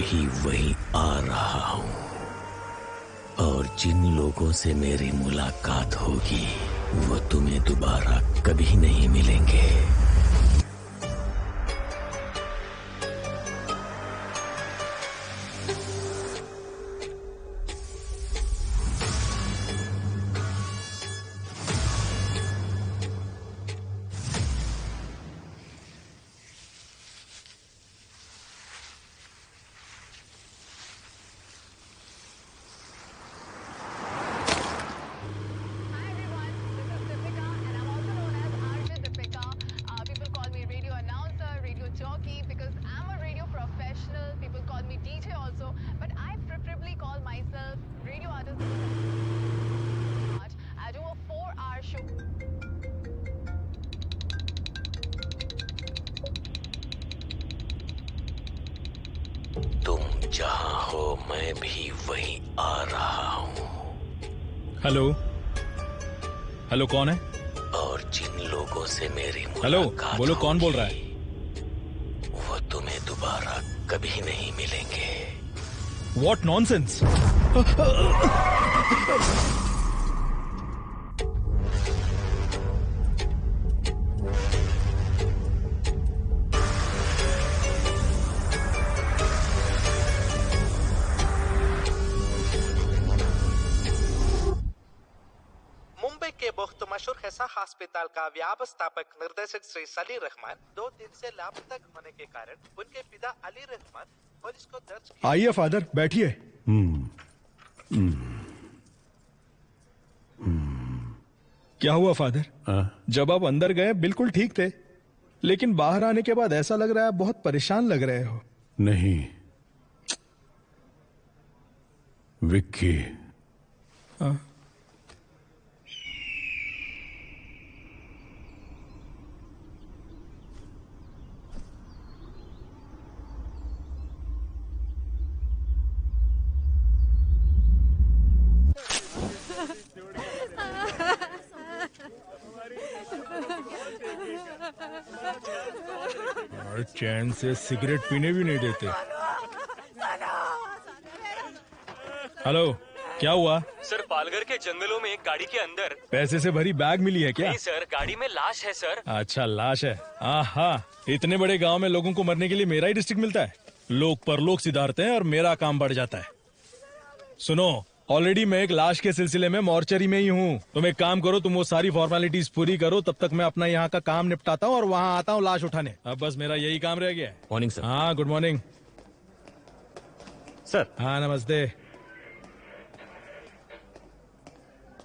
भी वहीं आ रहा हूँ और जिन लोगों से मेरी मुलाकात होगी वो तुम्हें दोबारा कभी नहीं मिलेंगे। तुम जहां हो मैं भी वहीं आ रहा हूँ। हेलो हेलो, कौन है? और जिन लोगों से मेरी हेलो, मुलाकात बोलो कौन बोल रहा है? वो तुम्हें दोबारा कभी नहीं मिलेंगे। What nonsense! मुंबई के बहुत मशहूर हेसा अस्पताल का व्यवस्थापक निर्देशक श्री सलीर रहमान 2 दिन से लापता होने के कारण उनके पिता अली रहमान पुलिस को दर्ज किया। आइए फादर, बैठिए। क्या हुआ फादर? जब आप अंदर गए बिल्कुल ठीक थे, लेकिन बाहर आने के बाद ऐसा लग रहा है आप बहुत परेशान लग रहे हो। नहीं विक्की, और चैन से सिगरेट पीने भी नहीं देते। हेलो, क्या हुआ? सर, पालघर के जंगलों में एक गाड़ी के अंदर पैसे से भरी बैग मिली है क्या? नहीं सर, गाड़ी में लाश है सर। अच्छा, लाश है। आहा, इतने बड़े गांव में लोगों को मरने के लिए मेरा ही डिस्ट्रिक्ट मिलता है। लोग परलोक सिधारते हैं और मेरा काम बढ़ जाता है। सुनो, ऑलरेडी मैं एक लाश के सिलसिले में मॉर्चरी में ही हूँ। तुम एक काम करो, तुम वो सारी फॉर्मेलिटीज पूरी करो, तब तक मैं अपना यहाँ का काम निपटाता हूँ और वहाँ आता हूँ लाश उठाने। अब बस मेरा यही काम रह गया है। Morning sir. हाँ, गुड मॉर्निंग सर। हाँ, नमस्ते।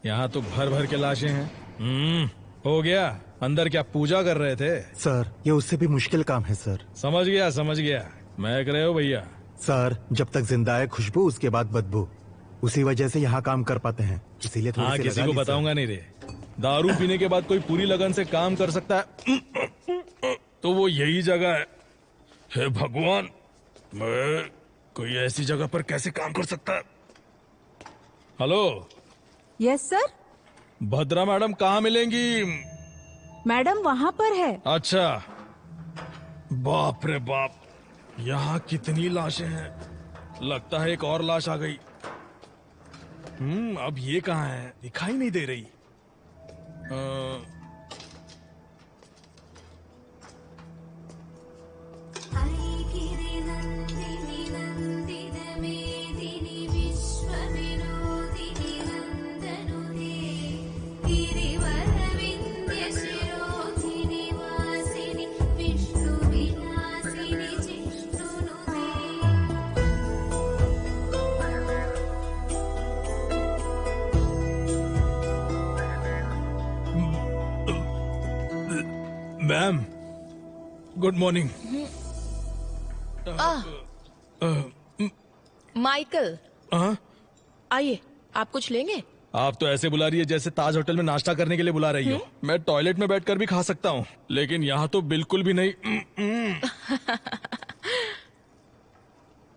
यहाँ तो भर भर के लाशें हैं। हो गया। अंदर क्या पूजा कर रहे थे? सर, ये उससे भी मुश्किल काम है सर। समझ गया समझ गया। महक रहे हो भैया? सर, जब तक जिंदा है खुशबू, उसके बाद बदबू। उसी वजह से यहाँ काम कर पाते हैं, इसीलिए थोड़ी हाँ, सी किसी लगा को ली, बताऊंगा नहीं रे। दारू पीने के बाद कोई पूरी लगन से काम कर सकता है तो वो यही जगह है। हे भगवान, मैं कोई ऐसी जगह पर कैसे काम कर सकता है? Hello. Yes sir. Bhadra madam कहाँ मिलेंगी? मैडम वहाँ पर है। अच्छा, बाप रे बाप, यहाँ कितनी लाशें हैं। लगता है एक और लाश आ गई। अब ये कहाँ है? दिखाई नहीं दे रही। Ma'am, good morning. माइकल, आइए, आप कुछ लेंगे? आप तो ऐसे बुला रही है जैसे ताज होटल में नाश्ता करने के लिए बुला रही हो। मैं टॉयलेट में बैठकर भी खा सकता हूँ, लेकिन यहाँ तो बिल्कुल भी नहीं।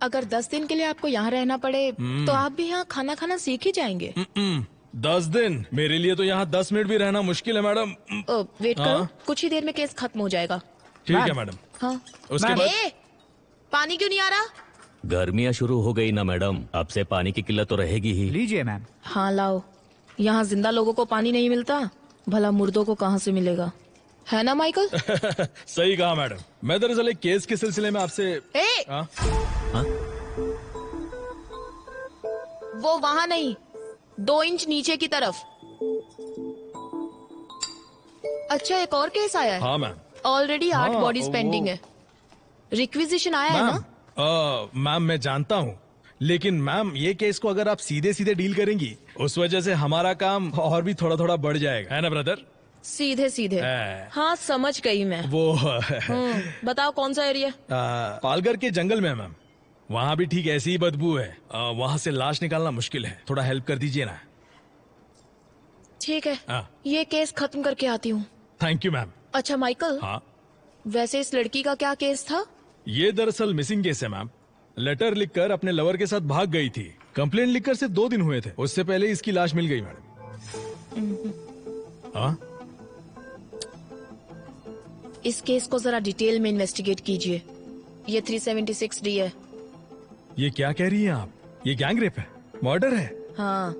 अगर 10 दिन के लिए आपको यहाँ रहना पड़े तो आप भी यहाँ खाना खाना सीख ही जाएंगे। 10 दिन? मेरे लिए तो यहाँ 10 मिनट भी रहना मुश्किल है मैडम। वेट करो, कुछ ही देर में केस खत्म हो जाएगा। ठीक है मैडम। हाँ। उसके बाद पानी क्यों नहीं आ रहा? गर्मियाँ शुरू हो गई ना मैडम, अब से पानी की किल्लत तो रहेगी ही। लीजिए मैम। हाँ लाओ, यहाँ जिंदा लोगों को पानी नहीं मिलता, भला मुर्दों को कहाँ से मिलेगा, है ना माइकल? सही कहा मैडम। मैं दरअसल एक केस के सिलसिले में आपसे हाँ? वो वहाँ नहीं, 2 इंच नीचे की तरफ। अच्छा, एक और केस आया है। हाँ मैम। ऑलरेडी 8 हाँ, बॉडीज पेंडिंग है। रिक्विजिशन आया है ना? मैम मैं जानता हूँ, लेकिन मैम ये केस को अगर आप सीधे सीधे डील करेंगी, उस वजह से हमारा काम और भी थोड़ा थोड़ा बढ़ जाएगा, है ना ब्रदर? सीधे सीधे। हाँ समझ गई मैं। वो बताओ कौन सा एरिया? पालघर के जंगल में है मैम। वहाँ भी ठीक ऐसी ही बदबू है। वहाँ से लाश निकालना मुश्किल है, थोड़ा हेल्प कर दीजिए ना। ठीक है, ये केस खत्म करके आती हूँ। Thank you ma'am. अच्छा माइकल, हाँ वैसे इस लड़की का क्या केस था? ये दरअसल मिसिंग केस है मैम। लेटर लिखकर अपने लवर के साथ भाग गई थी। कंप्लेंट लिखकर सिर्फ 2 दिन हुए थे, उससे पहले इसकी लाश मिल गई मैडम। हाँ, इस केस को जरा डिटेल में इन्वेस्टिगेट कीजिए। ये 376D है। ये क्या कह रही हैं आप? ये गैंग रेप है, मर्डर है। हाँ,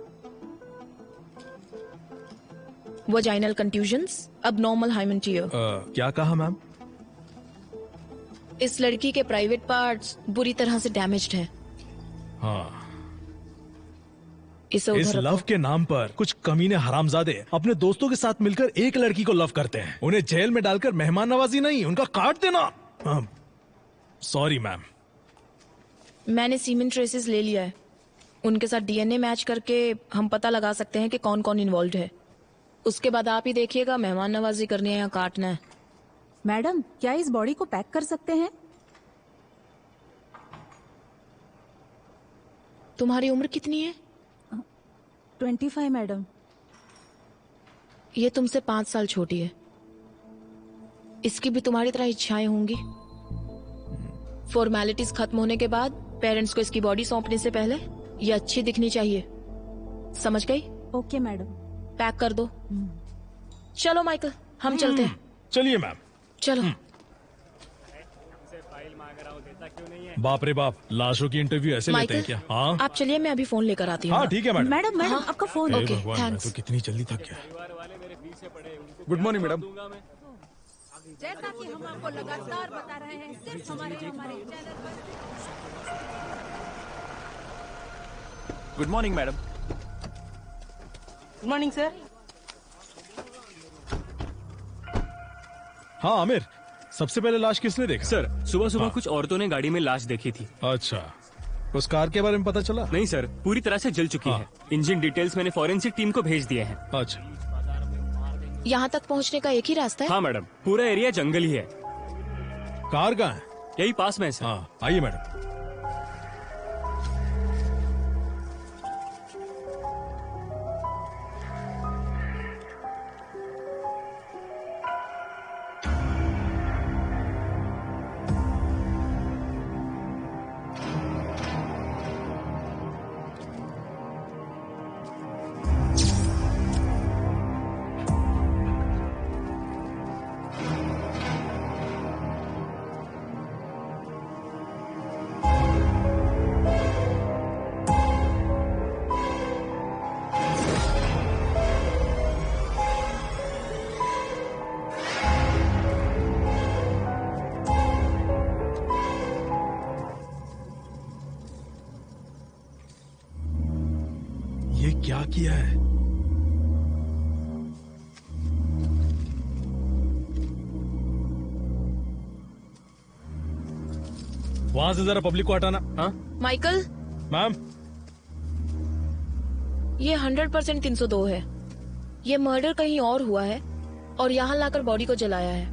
vaginal contusions, abnormal hymen tear. क्या कहा मैम? इस लड़की के प्राइवेट पार्ट्स बुरी तरह से डैमेज्ड हैं। हाँ, इसे इस उधर लव रखो। के नाम पर कुछ कमीने हरामजादे अपने दोस्तों के साथ मिलकर एक लड़की को लव करते हैं। उन्हें जेल में डालकर मेहमान नवाजी नहीं, उनका काट देना। Sorry ma'am. मैंने सीमेंट ट्रेसेस ले लिया है, उनके साथ डीएनए मैच करके हम पता लगा सकते हैं कि कौन कौन इन्वॉल्व है। उसके बाद आप ही देखिएगा, मेहमान नवाजी करनी है या काटना है। मैडम, क्या इस बॉडी को पैक कर सकते हैं? तुम्हारी उम्र कितनी है? 25 मैडम। ये तुमसे 5 साल छोटी है। इसकी भी तुम्हारी तरह इच्छाएं होंगी। फॉर्मेलिटीज खत्म होने के बाद पेरेंट्स को इसकी बॉडी सौंपने से पहले ये अच्छी दिखनी चाहिए। समझ गई? Okay madam. पैक कर दो। चलो माइकल, हम चलते हैं। चलिए मैम। चलो। बाप रे बाप, लाशों की इंटरव्यू ऐसे लेते हैं माइकल, क्या? हाँ आप चलिए, मैं अभी फोन लेकर आती हूँ। हाँ ठीक है मैडम। मैडम मैडम, आपका फोन। हे ओके, भगवान, मैं थैंक्स। तो कितनी जल्दी थक गया। Good morning madam. जैसा कि हम आपको लगातार बता रहे हैं, सिर्फ हमारे चैनल पर। Good morning madam. Good morning sir. हाँ आमिर, सबसे पहले लाश किसने देखा? सर, सुबह सुबह हाँ। कुछ औरतों ने गाड़ी में लाश देखी थी। अच्छा, उस कार के बारे में पता चला? नहीं सर, पूरी तरह से जल चुकी हाँ। है। इंजन डिटेल्स मैंने फॉरेंसिक टीम को भेज दिए हैं। अच्छा, यहाँ तक पहुँचने का एक ही रास्ता है। हाँ मैडम, पूरा एरिया जंगल ही है। कार कहाँ है? यही पास में है सर। हाँ आइए मैडम। ये क्या किया है? वहां से जरा पब्लिक को हटाना। हाँ माइकल, मैम, ये 100% 302 है। ये मर्डर कहीं और हुआ है और यहाँ लाकर बॉडी को जलाया है।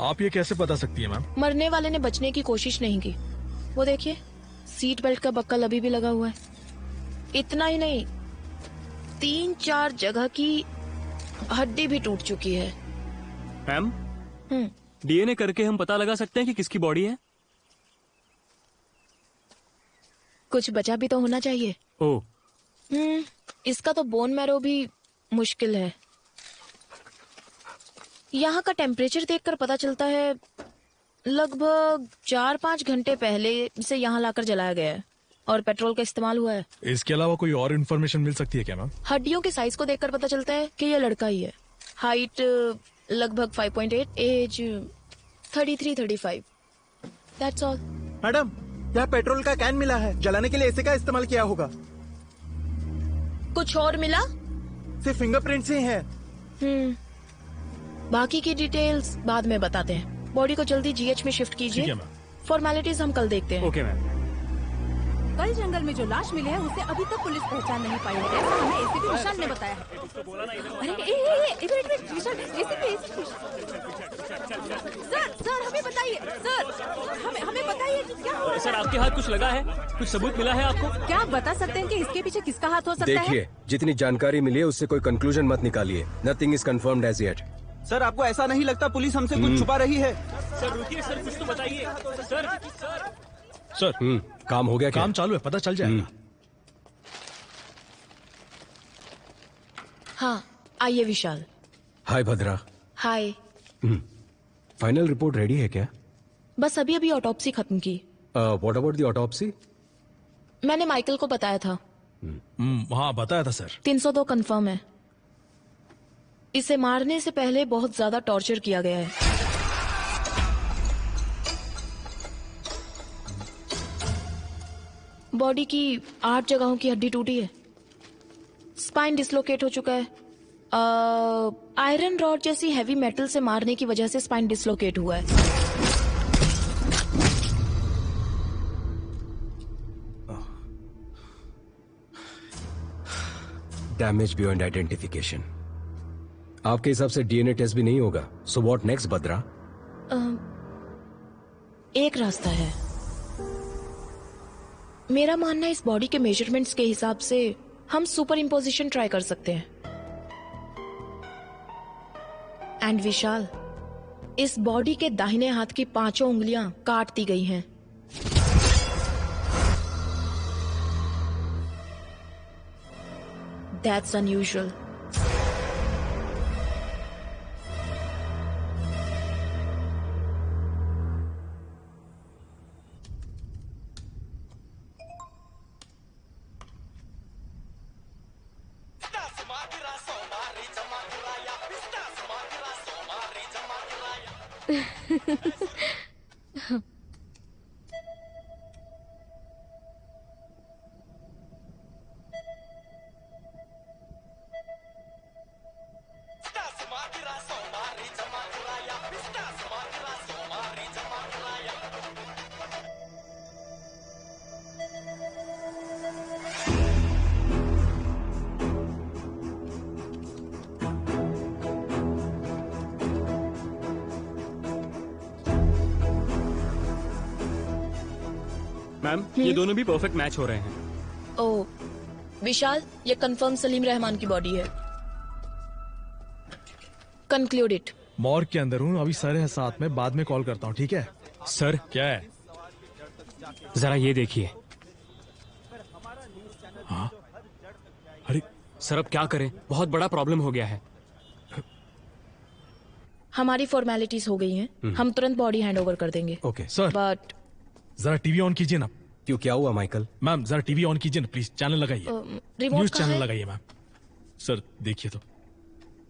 आप ये कैसे बता सकती है मैम? मरने वाले ने बचने की कोशिश नहीं की। वो देखिए, सीट बेल्ट का बक्कल अभी भी लगा हुआ है। इतना ही नहीं, 3-4 जगह की हड्डी भी टूट चुकी है। मैम, हम्म, डीएनए करके हम पता लगा सकते हैं कि किसकी बॉडी है? कुछ बचा भी तो होना चाहिए। ओह, इसका तो बोन मैरो भी मुश्किल है। यहाँ का टेम्परेचर देखकर पता चलता है लगभग 4-5 घंटे पहले इसे यहाँ लाकर जलाया गया है और पेट्रोल का इस्तेमाल हुआ है। इसके अलावा कोई और इन्फॉर्मेशन मिल सकती है क्या मैम? हड्डियों के साइज को देखकर पता चलता है कि यह लड़का ही है। हाइट लगभग 5.8, एज 33-35। That's all. मैडम, यहाँ पेट्रोल का कैन मिला है, जलाने के लिए इसे का इस्तेमाल किया होगा। कुछ और मिला? सिर्फ फिंगरप्रिंट्स ही है। बाकी की डिटेल्स बाद में बताते हैं। बॉडी को जल्दी जीएच में शिफ्ट ठीक है कीजिए। मैम। फॉर्मेलिटीज हम कल देखते हैं। Okay ma'am. कल जंगल में जो लाश मिली है उसे अभी तक पुलिस पहचान नहीं पाई है, ऐसा हमें एसीपी विशाल ने बताया है। अरे इधर विशाल, एसीपी। सर हमें बताइए, सर हमें बताइए कि क्या हुआ। सर आपके हाथ कुछ लगा है? कुछ सबूत मिला है आपको? क्या आप बता सकते हैं कि इसके पीछे किसका हाथ हो सकता है? देखिए, जितनी जानकारी मिली है उससे कोई कंक्लूजन मत निकालिए। Nothing is confirmed as yet. Sir आपको ऐसा नहीं लगता पुलिस हमसे कुछ छुपा रही है? सर रुकिए सर, कुछ तो बताइए। सर काम हो गया क्या? काम चालू है, पता चल जाएगा। हाँ, आइए विशाल। हाय भद्रा। हाय। फाइनल रिपोर्ट रेडी है क्या? बस अभी ऑटोप्सी खत्म की। What about the autopsy? मैंने माइकल को बताया था। हाँ बताया था सर। 302 कंफर्म है। इसे मारने से पहले बहुत ज्यादा टॉर्चर किया गया है। बॉडी की 8 जगहों की हड्डी टूटी है। स्पाइन डिसलोकेट हो चुका है। आयरन रॉड जैसी हैवी मेटल से मारने की वजह से स्पाइन डिसलोकेट हुआ है। Damage beyond identification. आपके हिसाब से डीएनए टेस्ट भी नहीं होगा। सो व्हाट नेक्स्ट भद्रा? एक रास्ता है। मेरा मानना है इस बॉडी के मेजरमेंट्स के हिसाब से हम सुपर इम्पोजिशन ट्राई कर सकते हैं। एंड विशाल, इस बॉडी के दाहिने हाथ की 5 उंगलियां काट दी गई हैं। That's unusual. मैम ये दोनों भी परफेक्ट मैच हो रहे हैं। ओ विशाल, ये कंफर्म सलीम रहमान की बॉडी है। Conclude it. मॉर्ग के अंदर हूँ, अभी सर है साथ में, बाद में कॉल करता हूँ, ठीक है? सर क्या है? जरा ये देखिए। हाँ? अरे सर अब क्या करें, बहुत बड़ा प्रॉब्लम हो गया है। हमारी फॉर्मेलिटीज हो गई हैं। हम तुरंत बॉडी हैंड ओवर कर देंगे। ओके सर, बट जरा टीवी ऑन कीजिए ना। क्यों, क्या हुआ माइकल? मैम जरा टीवी ऑन कीजिए ना प्लीज, चैनल लगाइए। रिमोट न्यूज कहाँ चैनल है? लगाइए मैम। सर देखिए तो।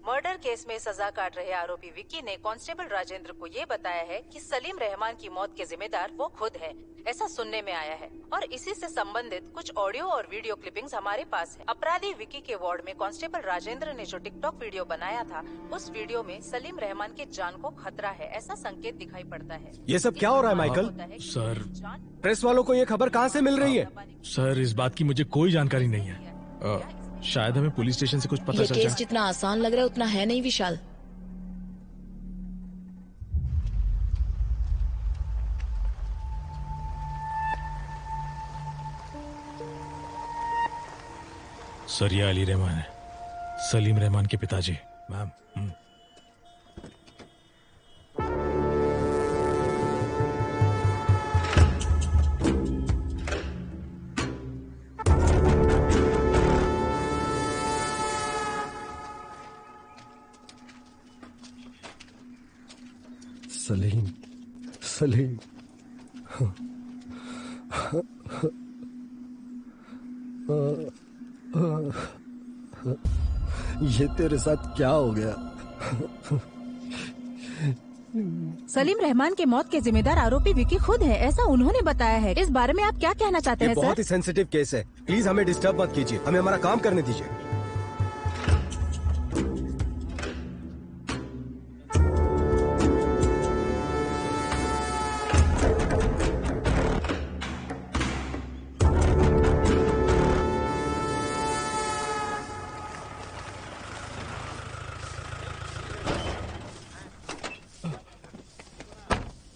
मर्डर केस में सजा काट रहे आरोपी विक्की ने कांस्टेबल राजेंद्र को ये बताया है कि सलीम रहमान की मौत के जिम्मेदार वो खुद है, ऐसा सुनने में आया है। और इसी से संबंधित कुछ ऑडियो और वीडियो क्लिपिंग्स हमारे पास है। अपराधी विक्की के वार्ड में कांस्टेबल राजेंद्र ने जो टिकटॉक वीडियो बनाया था, उस वीडियो में सलीम रहमान के जान को खतरा है, ऐसा संकेत दिखाई पड़ता है। ये सब क्या हो रहा है माइकल? सर, प्रेस वालों को ये खबर कहाँ से मिल रही है? सर इस बात की मुझे कोई जानकारी नहीं है। शायद हमें पुलिस स्टेशन से कुछ पता ये चल केस जाए। जितना आसान लग रहा है उतना है नहीं विशाल। सर ये अली रहमान है, सलीम रहमान के पिताजी। मैम सलीम, ये तेरे साथ क्या हो गया? सलीम रहमान के मौत के जिम्मेदार आरोपी विकी खुद है, ऐसा उन्होंने बताया है। इस बारे में आप क्या कहना चाहते हैं ये बहुत सर? ही सेंसिटिव केस है, प्लीज हमें डिस्टर्ब मत कीजिए, हमें हमारा काम करने दीजिए।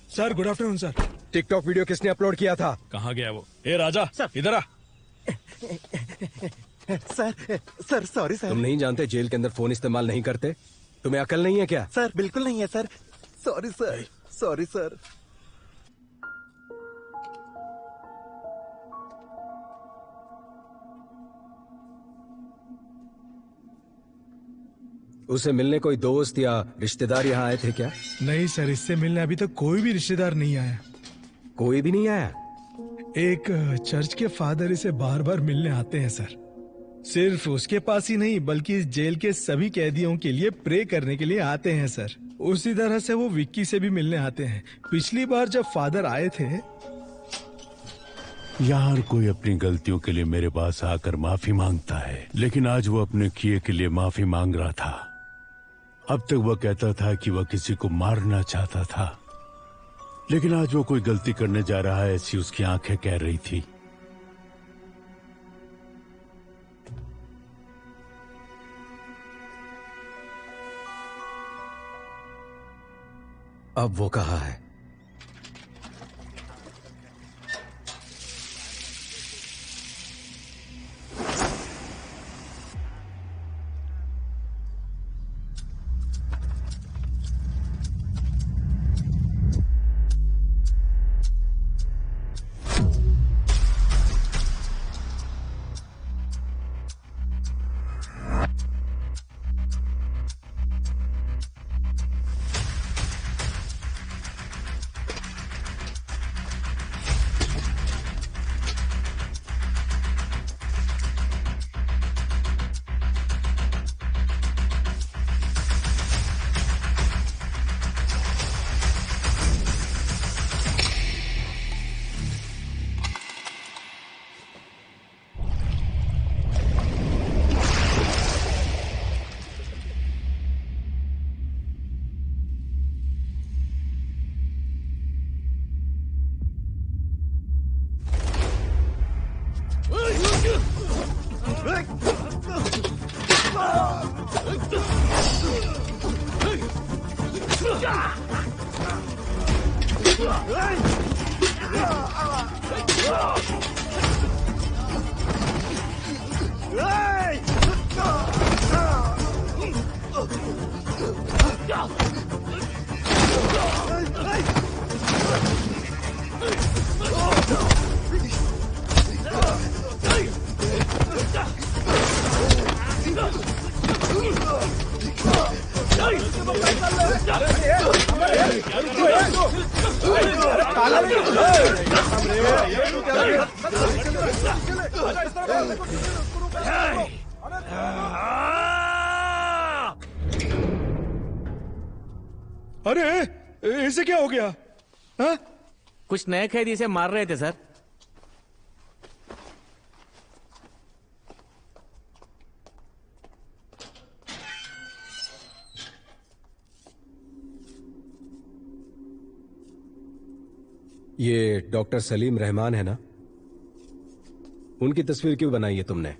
Sir good afternoon sir. TikTok video किसने अपलोड किया था? कहाँ गया वो? ए राजा इधर आ। Sir sorry sir. तुम नहीं जानते जेल के अंदर फोन इस्तेमाल नहीं करते? तुम्हें अकल नहीं है क्या? सर बिल्कुल नहीं है sir. Sorry sir, sorry sir. उसे मिलने कोई दोस्त या रिश्तेदार यहाँ आए थे क्या? नहीं सर, इससे मिलने अभी तक कोई भी रिश्तेदार नहीं आया। कोई भी नहीं आया? एक चर्च के फादर इसे बार बार मिलने आते हैं सर। सिर्फ उसके पास ही नहीं बल्कि इस जेल के सभी कैदियों के लिए प्रे करने के लिए आते हैं सर। उसी तरह से वो विक्की से भी मिलने आते हैं। पिछली बार जब फादर आए थे, यार कोई अपनी गलतियों के लिए मेरे पास आकर माफी मांगता है, लेकिन आज वो अपने किए के लिए माफी मांग रहा था। अब तक वह कहता था कि वह किसी को मारना चाहता था, लेकिन आज वो कोई गलती करने जा रहा है ऐसी उसकी आंखें कह रही थी। अब वो कहाँ है? अरे इसे क्या हो गया? हा? कुछ नए कैदी इसे मार रहे थे सर। ये डॉक्टर सलीम रहमान है ना? उनकी तस्वीर क्यों बनाई है तुमने?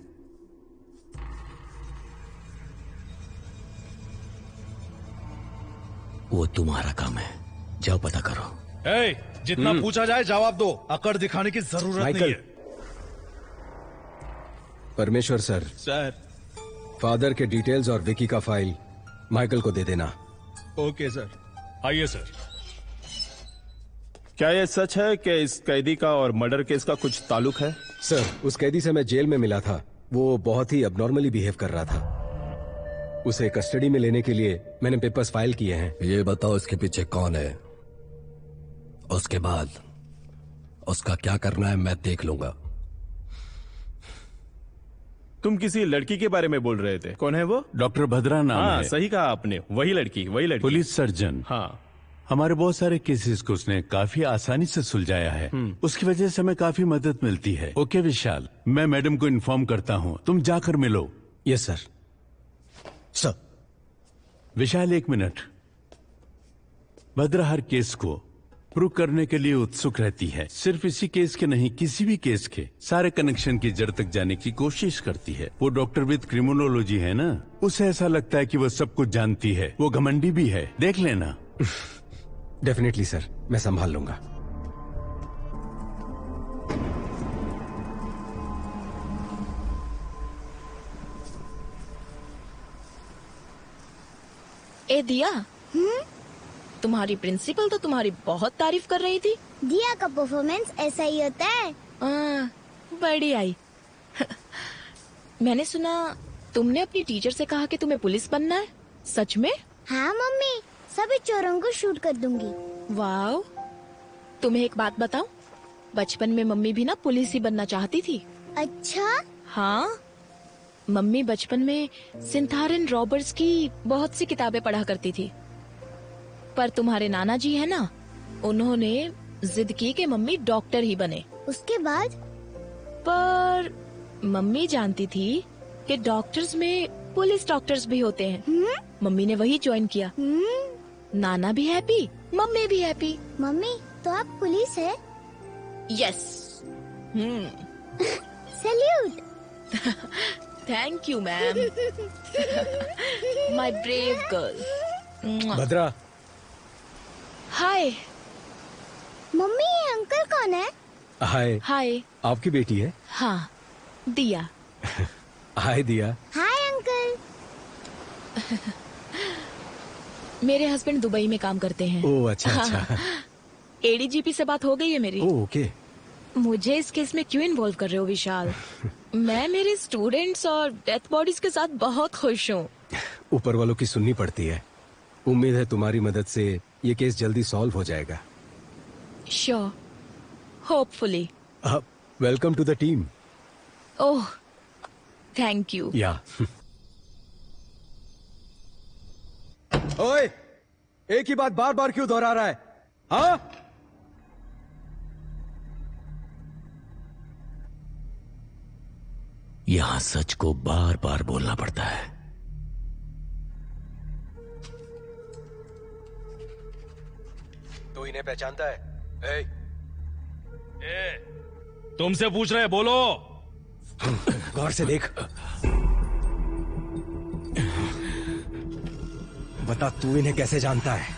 वो तुम्हारा काम है, जाओ पता करो। जितना पूछा जाए जवाब दो, अकड़ दिखाने की जरूरत नहीं है। परमेश्वर सर, फादर के डिटेल्स और विकी का फाइल माइकल को दे देना। Okay sir. आइए सर। क्या यह सच है कि इस कैदी का और मर्डर केस का कुछ ताल्लुक है? सर, उस कैदी से मैं जेल में मिला था। वो बहुत ही अबनॉर्मली बिहेव कर रहा था। उसे कस्टडी में लेने के लिए मैंने पेपर्स फाइल किए हैं। ये बताओ इसके पीछे कौन है उसके बाद उसका क्या करना है मैं देख लूंगा। तुम किसी लड़की के बारे में बोल रहे थे, कौन है वो? डॉक्टर भद्रा नाम हाँ, है। सही कहा आपने, वही लड़की, वही लड़की। Police surgeon. हाँ, हमारे बहुत सारे केसेस को उसने काफी आसानी से सुलझाया है। उसकी वजह से हमें काफी मदद मिलती है। ओके विशाल, मैं मैडम को इन्फॉर्म करता हूँ, तुम जाकर मिलो। Yes sir. सर। विशाल, 1 मिनट। भद्रा हर केस को प्रूव करने के लिए उत्सुक रहती है। सिर्फ इसी केस के नहीं, किसी भी केस के सारे कनेक्शन की जड़ तक जाने की कोशिश करती है। वो डॉक्टर विद क्रिमिनोलॉजी है ना, उसे ऐसा लगता है कि वो सब कुछ जानती है। वो घमंडी भी है, देख लेना। डेफिनेटली सर, मैं संभाल लूंगा। ए दिया, तुम्हारी प्रिंसिपल तो तुम्हारी बहुत तारीफ कर रही थी। दिया का परफॉर्मेंस ऐसा ही होता है। बड़ी आई। मैंने सुना तुमने अपनी टीचर से कहा कि तुम्हें पुलिस बनना है, सच में? हाँ मम्मी, सभी चोरों को शूट कर दूंगी। वाओ। तुम्हें एक बात बताऊं, बचपन में मम्मी भी ना पुलिस ही बनना चाहती थी। अच्छा? हाँ, मम्मी बचपन में सिंथारन रॉबर्ट्स की बहुत सी किताबें पढ़ा करती थी। पर तुम्हारे नाना जी है ना, उन्होंने जिद की कि मम्मी डॉक्टर ही बने। उसके बाद? पर मम्मी जानती थी कि डॉक्टर्स में पुलिस डॉक्टर्स भी होते हैं। मम्मी ने वही ज्वाइन किया। नाना भी हैप्पी, मम्मी भी हैप्पी। मम्मी, तो आप पुलिस है? Yes. Salute. Thank you ma'am. My brave girl. Bhadra. Hi. Mummy, ये अंकल कौन है? हाय। हाय। आपकी बेटी है? हाँ, दिया। हाय दिया। Hi uncle. मेरे हस्बैंड दुबई में काम करते हैं। ओह अच्छा अच्छा। एडीजीपी से बात हो गई है मेरी। Oh okay. मुझे इस केस में क्यों इन्वॉल्व कर रहे हो विशाल? मैं मेरे स्टूडेंट्स और डेथ बॉडीज के साथ बहुत खुश हूँ। ऊपर वालों की सुननी पड़ती है। उम्मीद है तुम्हारी मदद से ये केस जल्दी सॉल्व हो जाएगा। Sure, hopefully. Welcome to the team. Oh, thank you. Yeah. ओए, एक ही बात बार बार क्यों दोहरा रहा है? हाँ? यहां सच को बार बार बोलना पड़ता है। तो इन्हें पहचानता है? तुमसे पूछ रहे, बोलो। गौर से देख। बता, तू इन्हें कैसे जानता है?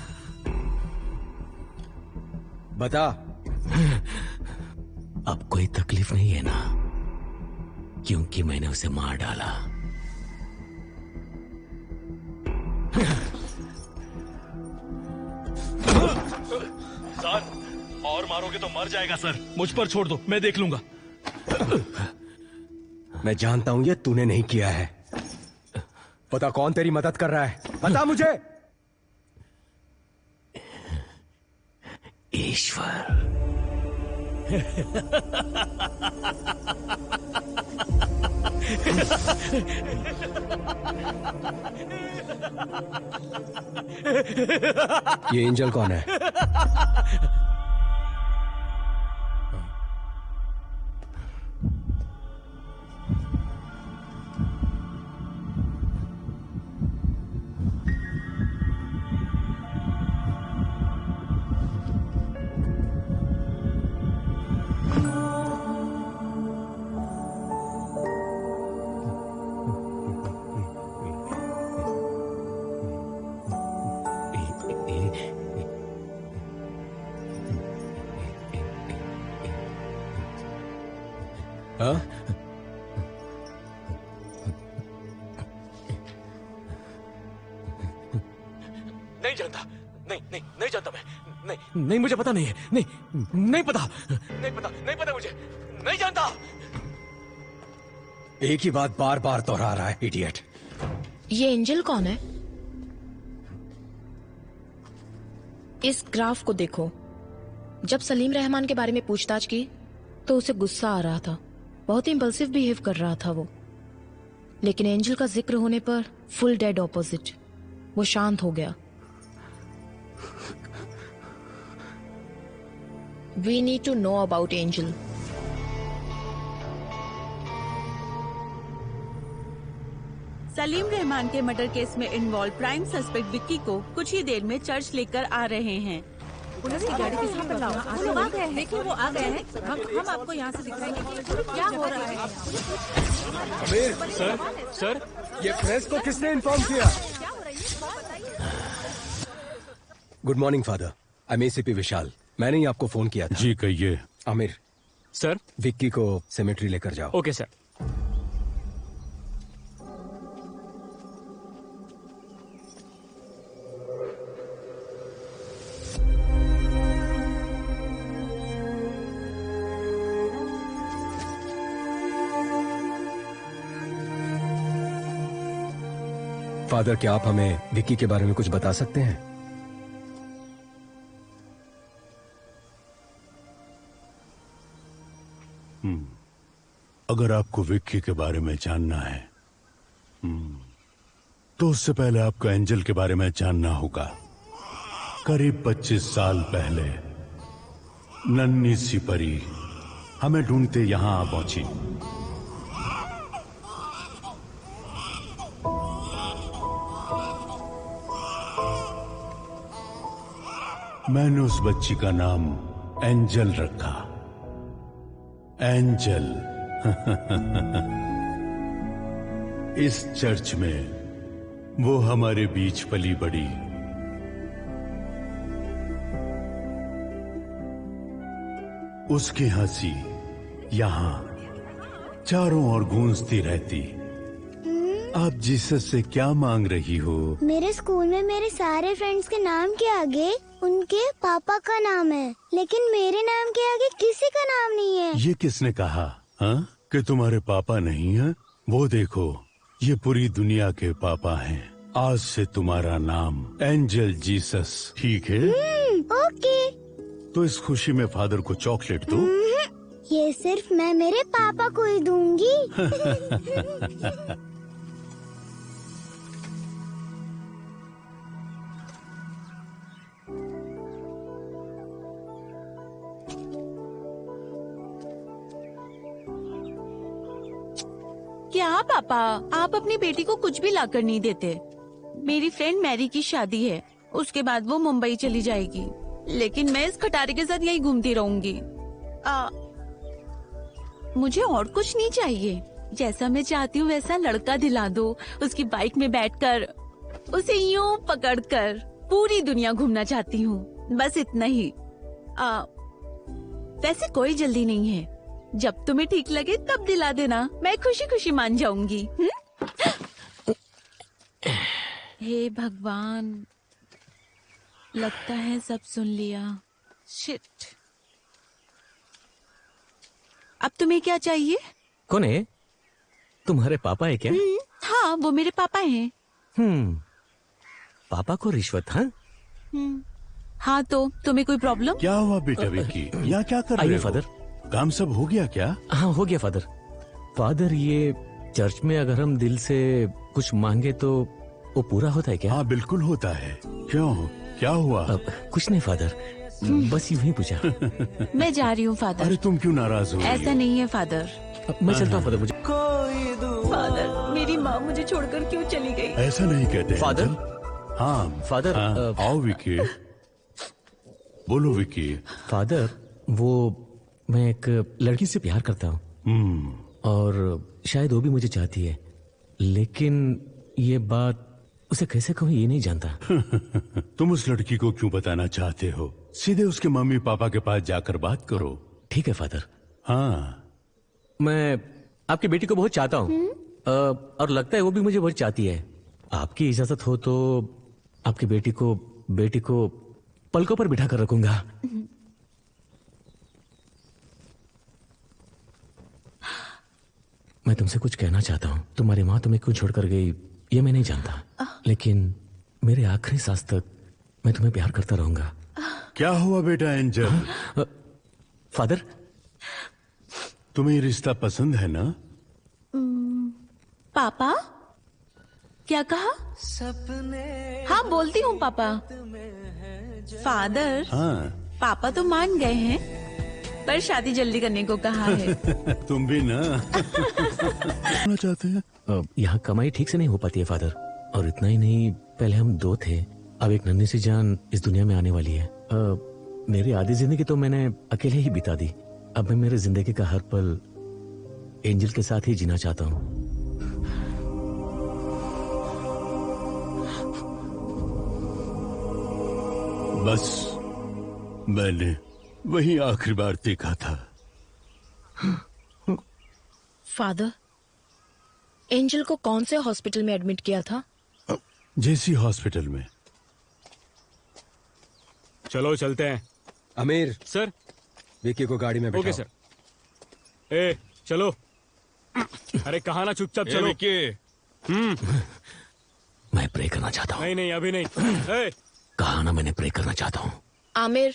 बता। अब कोई तकलीफ नहीं है ना, क्योंकि मैंने उसे मार डाला। सर, और मारोगे तो मर जाएगा सर। मुझ पर छोड़ दो, मैं देख लूंगा। मैं जानता हूं ये तूने नहीं किया है। पता कौन तेरी मदद कर रहा है? बता मुझे। ईश्वर। ये एंजल कौन है? हाँ? नहीं जानता, नहीं जानता मैं। नहीं मुझे पता नहीं है। नहीं पता मुझे। नहीं जानता। एक ही बात बार बार दोहरा रहा है, इडियट। ये एंजल कौन है? इस ग्राफ को देखो। जब सलीम रहमान के बारे में पूछताछ की तो उसे गुस्सा आ रहा था, बहुत ही इम्पल्सिव बिहेव कर रहा था वो। लेकिन एंजल का जिक्र होने पर फुल डेड ऑपोजिट, वो शांत हो गया। We need to know about Angel. Salim Rahman के मर्डर केस में इन्वॉल्व प्राइम सस्पेक्ट विक्की को कुछ ही देर में चर्च लेकर आ रहे हैं। पुलिस की गाड़ी किसी पर आ गए हैं। देखिए वो आ गए हैं। हम आपको यहाँ से दिखाएंगे कि क्या हो रहा है। आमिर, सर, ये प्रेस को किसने इन्फॉर्म किया? Good morning father, I am ACP Vishal. मैंने ही आपको फोन किया था। जी कहिए। आमिर सर, विक्की को सेमेट्री लेकर जाओ। Okay sir. फादर, क्या आप हमें विक्की के बारे में कुछ बता सकते हैं? अगर आपको विक्की के बारे में जानना है तो उससे पहले आपको एंजल के बारे में जानना होगा। करीब 25 साल पहले नन्ही सी परी हमें ढूंढते यहां आ पहुंची। मैंने उस बच्ची का नाम एंजल रखा। एंजल। इस चर्च में वो हमारे बीच पली बड़ी। उसकी हंसी यहां चारों ओर गूंजती रहती। आप जीसस से क्या मांग रही हो? मेरे स्कूल में मेरे सारे फ्रेंड्स के नाम के आगे उनके पापा का नाम है, लेकिन मेरे नाम के आगे किसी का नाम नहीं है। ये किसने कहा कि तुम्हारे पापा नहीं हैं? वो देखो, ये पूरी दुनिया के पापा हैं। आज से तुम्हारा नाम एंजल जीसस, ठीक है? ओके। तो इस खुशी में फादर को चॉकलेट दो। ये सिर्फ मैं मेरे पापा को ही दूंगी। क्या पापा, आप अपनी बेटी को कुछ भी लाकर नहीं देते। मेरी फ्रेंड मैरी की शादी है, उसके बाद वो मुंबई चली जाएगी, लेकिन मैं इस खटारे के साथ यही घूमती रहूंगी। मुझे और कुछ नहीं चाहिए। जैसा मैं चाहती हूँ वैसा लड़का दिला दो। उसकी बाइक में बैठकर उसे यूं पकड़कर पूरी दुनिया घूमना चाहती हूँ, बस इतना ही। वैसे कोई जल्दी नहीं है, जब तुम्हें ठीक लगे तब दिला देना, मैं खुशी खुशी मान जाऊंगी। हे भगवान, लगता है सब सुन लिया। शिट। अब तुम्हें क्या चाहिए? कौन है? तुम्हारे पापा है क्या? हाँ, वो मेरे पापा हैं। पापा को रिश्वत? हाँ, तो तुम्हें कोई प्रॉब्लम? क्या हुआ बेटा विक्की? यहाँ क्या कर रहे हो? फादर, काम सब हो गया क्या? हाँ, हो गया फादर। फादर, ये चर्च में अगर हम दिल से कुछ मांगे तो वो पूरा होता है क्या? हाँ, बिल्कुल होता है। क्यों, क्या हुआ? कुछ नहीं फादर, बस यूं ही पूछा। मैं जा रही हूँ फादर। अरे तुम क्यों नाराज हो? ऐसा नहीं है फादर। मैं चलता हूँ फादर। मुझे फादर, मेरी माँ मुझे छोड़कर क्यों चली गई? ऐसा नहीं कहते फादर। हाँ फादर, आओ विक्की, बोलो विक्की। फादर, वो मैं एक लड़की से प्यार करता हूँ और शायद वो भी मुझे चाहती है, लेकिन ये बात उसे कैसे कहूँ ये नहीं जानता। तुम उस लड़की को क्यों बताना चाहते हो? सीधे उसके मम्मी पापा के पास जाकर बात करो। ठीक है फादर। हाँ, मैं आपकी बेटी को बहुत चाहता हूँ और लगता है वो भी मुझे बहुत चाहती है। आपकी इजाजत हो तो आपकी बेटी को पलकों पर बिठा कर रखूंगा। मैं तुमसे कुछ कहना चाहता हूँ। तुम्हारी माँ तुम्हें क्यों छोड़कर गई ये मैं नहीं जानता, लेकिन मेरे आखिरी सांस तक मैं तुम्हें प्यार करता रहूंगा। क्या हुआ बेटा एंजल? फादर, तुम्हें ये रिश्ता पसंद है ना? पापा क्या कहा? हाँ बोलती हूँ पापा। फादर, हाँ। पापा तो मान गए हैं, पर शादी जल्दी करने को कहा है। तुम भी ना करना चाहते हैं? यहाँ कमाई ठीक से नहीं हो पाती है फादर, और इतना ही नहीं, पहले हम 2 थे, अब एक नन्ही सी जान इस दुनिया में आने वाली है। मेरी आधी जिंदगी तो मैंने अकेले ही बिता दी। अब मैं मेरे जिंदगी का हर पल एंजल के साथ ही जीना चाहता हूँ। बस मैंने वही आखिरी बार देखा था। फादर, एंजल को कौन से हॉस्पिटल में एडमिट किया था? जेसी हॉस्पिटल में। चलो चलते हैं। आमिर सर, विक्की को गाड़ी में बैठाओ। Okay sir. ए चलो। अरे कहा ना, चुपचाप चलो। विक्की, मैं प्रे करना चाहता हूँ। नहीं नहीं अभी नहीं। कहा ना, मैंने प्रे करना चाहता हूँ। आमिर,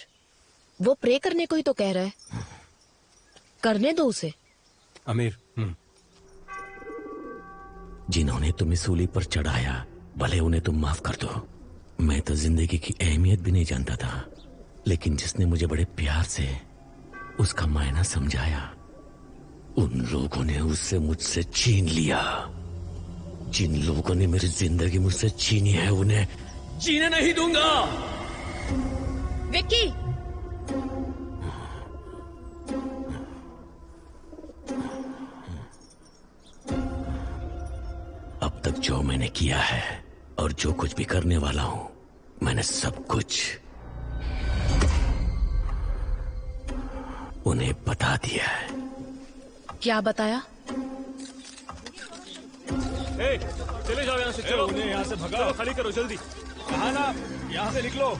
वो प्रे करने को ही तो कह रहा है, करने दो उसे। आमिर, जिन्होंने तुम्हें सूली पर चढ़ाया, भले उन्हें तुम माफ कर दो। मैं तो जिंदगी की अहमियत भी नहीं जानता था, लेकिन जिसने मुझे बड़े प्यार से उसका मायना समझाया, उन लोगों ने उससे मुझसे छीन लिया। जिन लोगों ने मेरी जिंदगी मुझसे छीनी है, उन्हें जीने नहीं दूंगा। विक्की, अब तक जो मैंने किया है और जो कुछ भी करने वाला हूं, मैंने सब कुछ उन्हें बता दिया है। क्या बताया? चले जाओ यहाँ से, चलो उन्हें यहाँ से भगाओ। चलो, खाली करो जल्दी। कहा ना, यहाँ से निकलो।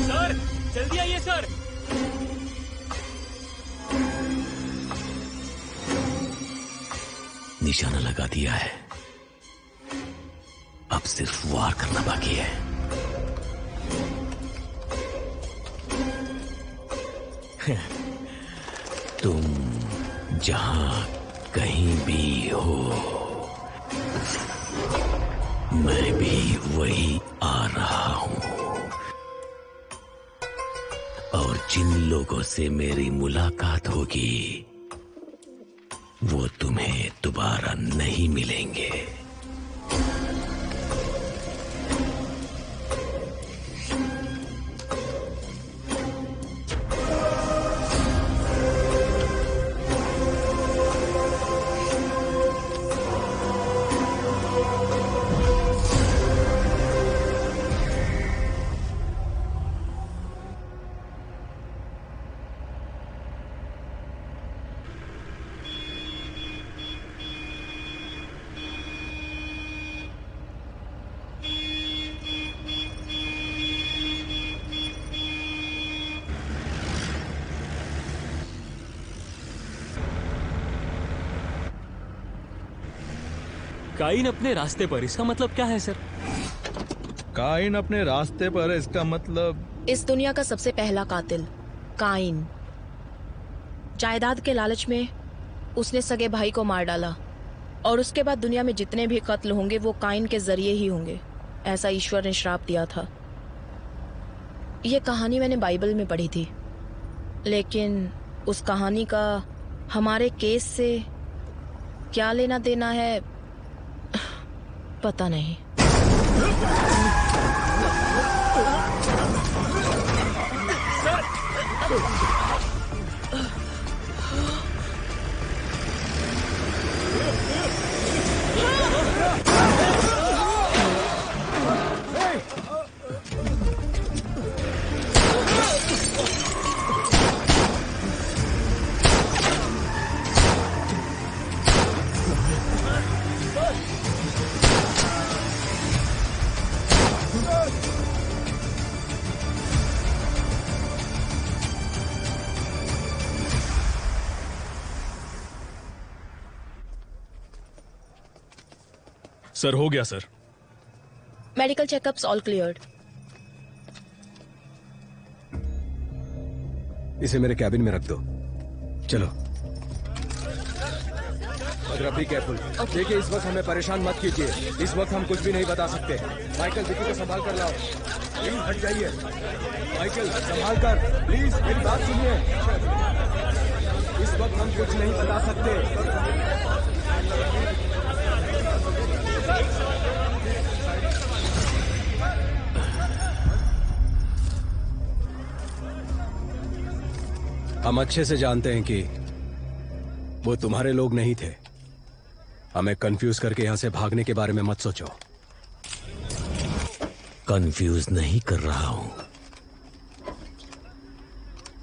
सर जल्दी आइए सर। निशाना लगा दिया है, अब सिर्फ वार करना बाकी है। तुम जहां कहीं भी हो, मैं भी वही आ रहा हूं, और जिन लोगों से मेरी मुलाकात होगी, वो तुम्हें दोबारा नहीं मिलेंगे। काइन अपने रास्ते पर, इसका मतलब क्या है सर? काइन अपने रास्ते पर, इसका मतलब इस दुनिया का सबसे पहला कातिल काइन। जायदाद के लालच में उसने सगे भाई को मार डाला, और उसके बाद दुनिया में जितने भी कत्ल होंगे वो काइन के जरिए ही होंगे, ऐसा ईश्वर ने श्राप दिया था। ये कहानी मैंने बाइबल में पढ़ी थी, लेकिन उस कहानी का हमारे केस से क्या लेना देना है पता नहीं। सर हो गया sir. Medical checkups all cleared. इसे मेरे कैबिन में रख दो। चलो बद्रा, बी केयरफुल। देखिए, इस वक्त हमें परेशान मत कीजिए। इस वक्त हम कुछ भी नहीं बता सकते। माइकल, विकी को संभाल कर लाओ। प्लीज हट जाइए। माइकल, संभाल कर, प्लीज मेरी बात सुनिए। इस वक्त हम कुछ नहीं बता सकते। हम अच्छे से जानते हैं कि वो तुम्हारे लोग नहीं थे। हमें कंफ्यूज करके यहां से भागने के बारे में मत सोचो। कंफ्यूज नहीं कर रहा हूं,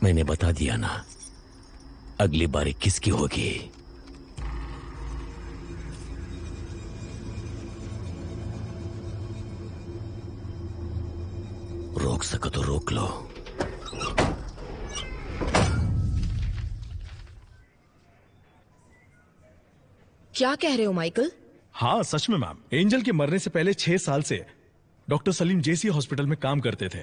मैंने बता दिया ना, अगली बारी किसकी होगी। रोक सको तो रोक लो। क्या कह रहे हो माइकल? हाँ सच में मैम, एंजल के मरने से पहले 6 साल से डॉक्टर सलीम जेसी हॉस्पिटल में काम करते थे।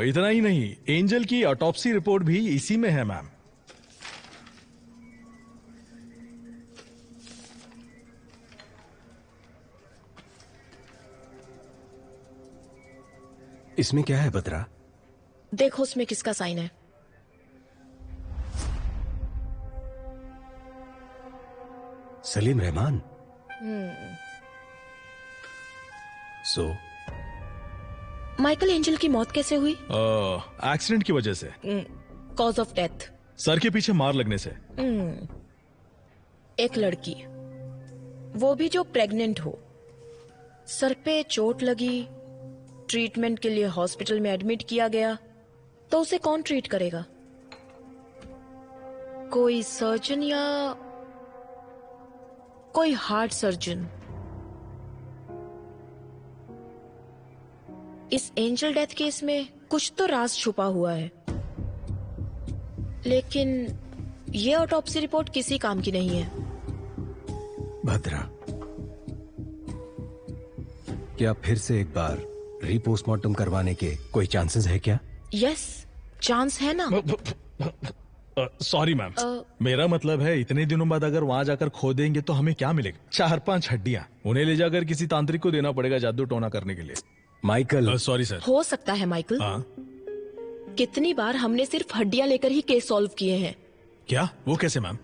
इतना ही नहीं, एंजल की ऑटोप्सी रिपोर्ट भी इसी में है मैम। इसमें क्या है बद्रा? देखो उसमें किसका साइन है। Salim Rahman. So Michael, angel की मौत कैसे हुई? एक्सीडेंट की वजह से। Cause of death? सर के पीछे मार लगने से। एक लड़की, वो भी जो प्रेग्नेंट हो, सर पे चोट लगी, ट्रीटमेंट के लिए हॉस्पिटल में एडमिट किया गया, तो उसे कौन ट्रीट करेगा? कोई सर्जन या कोई हार्ट सर्जन? इस एंजल डेथ केस में कुछ तो राज छुपा हुआ है, लेकिन ये ऑटोप्सी रिपोर्ट किसी काम की नहीं है। भद्रा, क्या फिर से एक बार रीपोस्टमार्टम करवाने के कोई चांसेस है क्या? यस, चांस है ना। सॉरी मैम, मेरा मतलब है इतने दिनों बाद अगर वहां जाकर खो देंगे तो हमें क्या मिलेगा? 4-5 हड्डियां। उन्हें ले जाकर किसी तांत्रिक को देना पड़ेगा जादू टोना करने के लिए। माइकल। Sorry sir. हो सकता है माइकल। कितनी बार हमने सिर्फ हड्डियां लेकर ही केस सॉल्व किए हैं। क्या? वो कैसे मैम?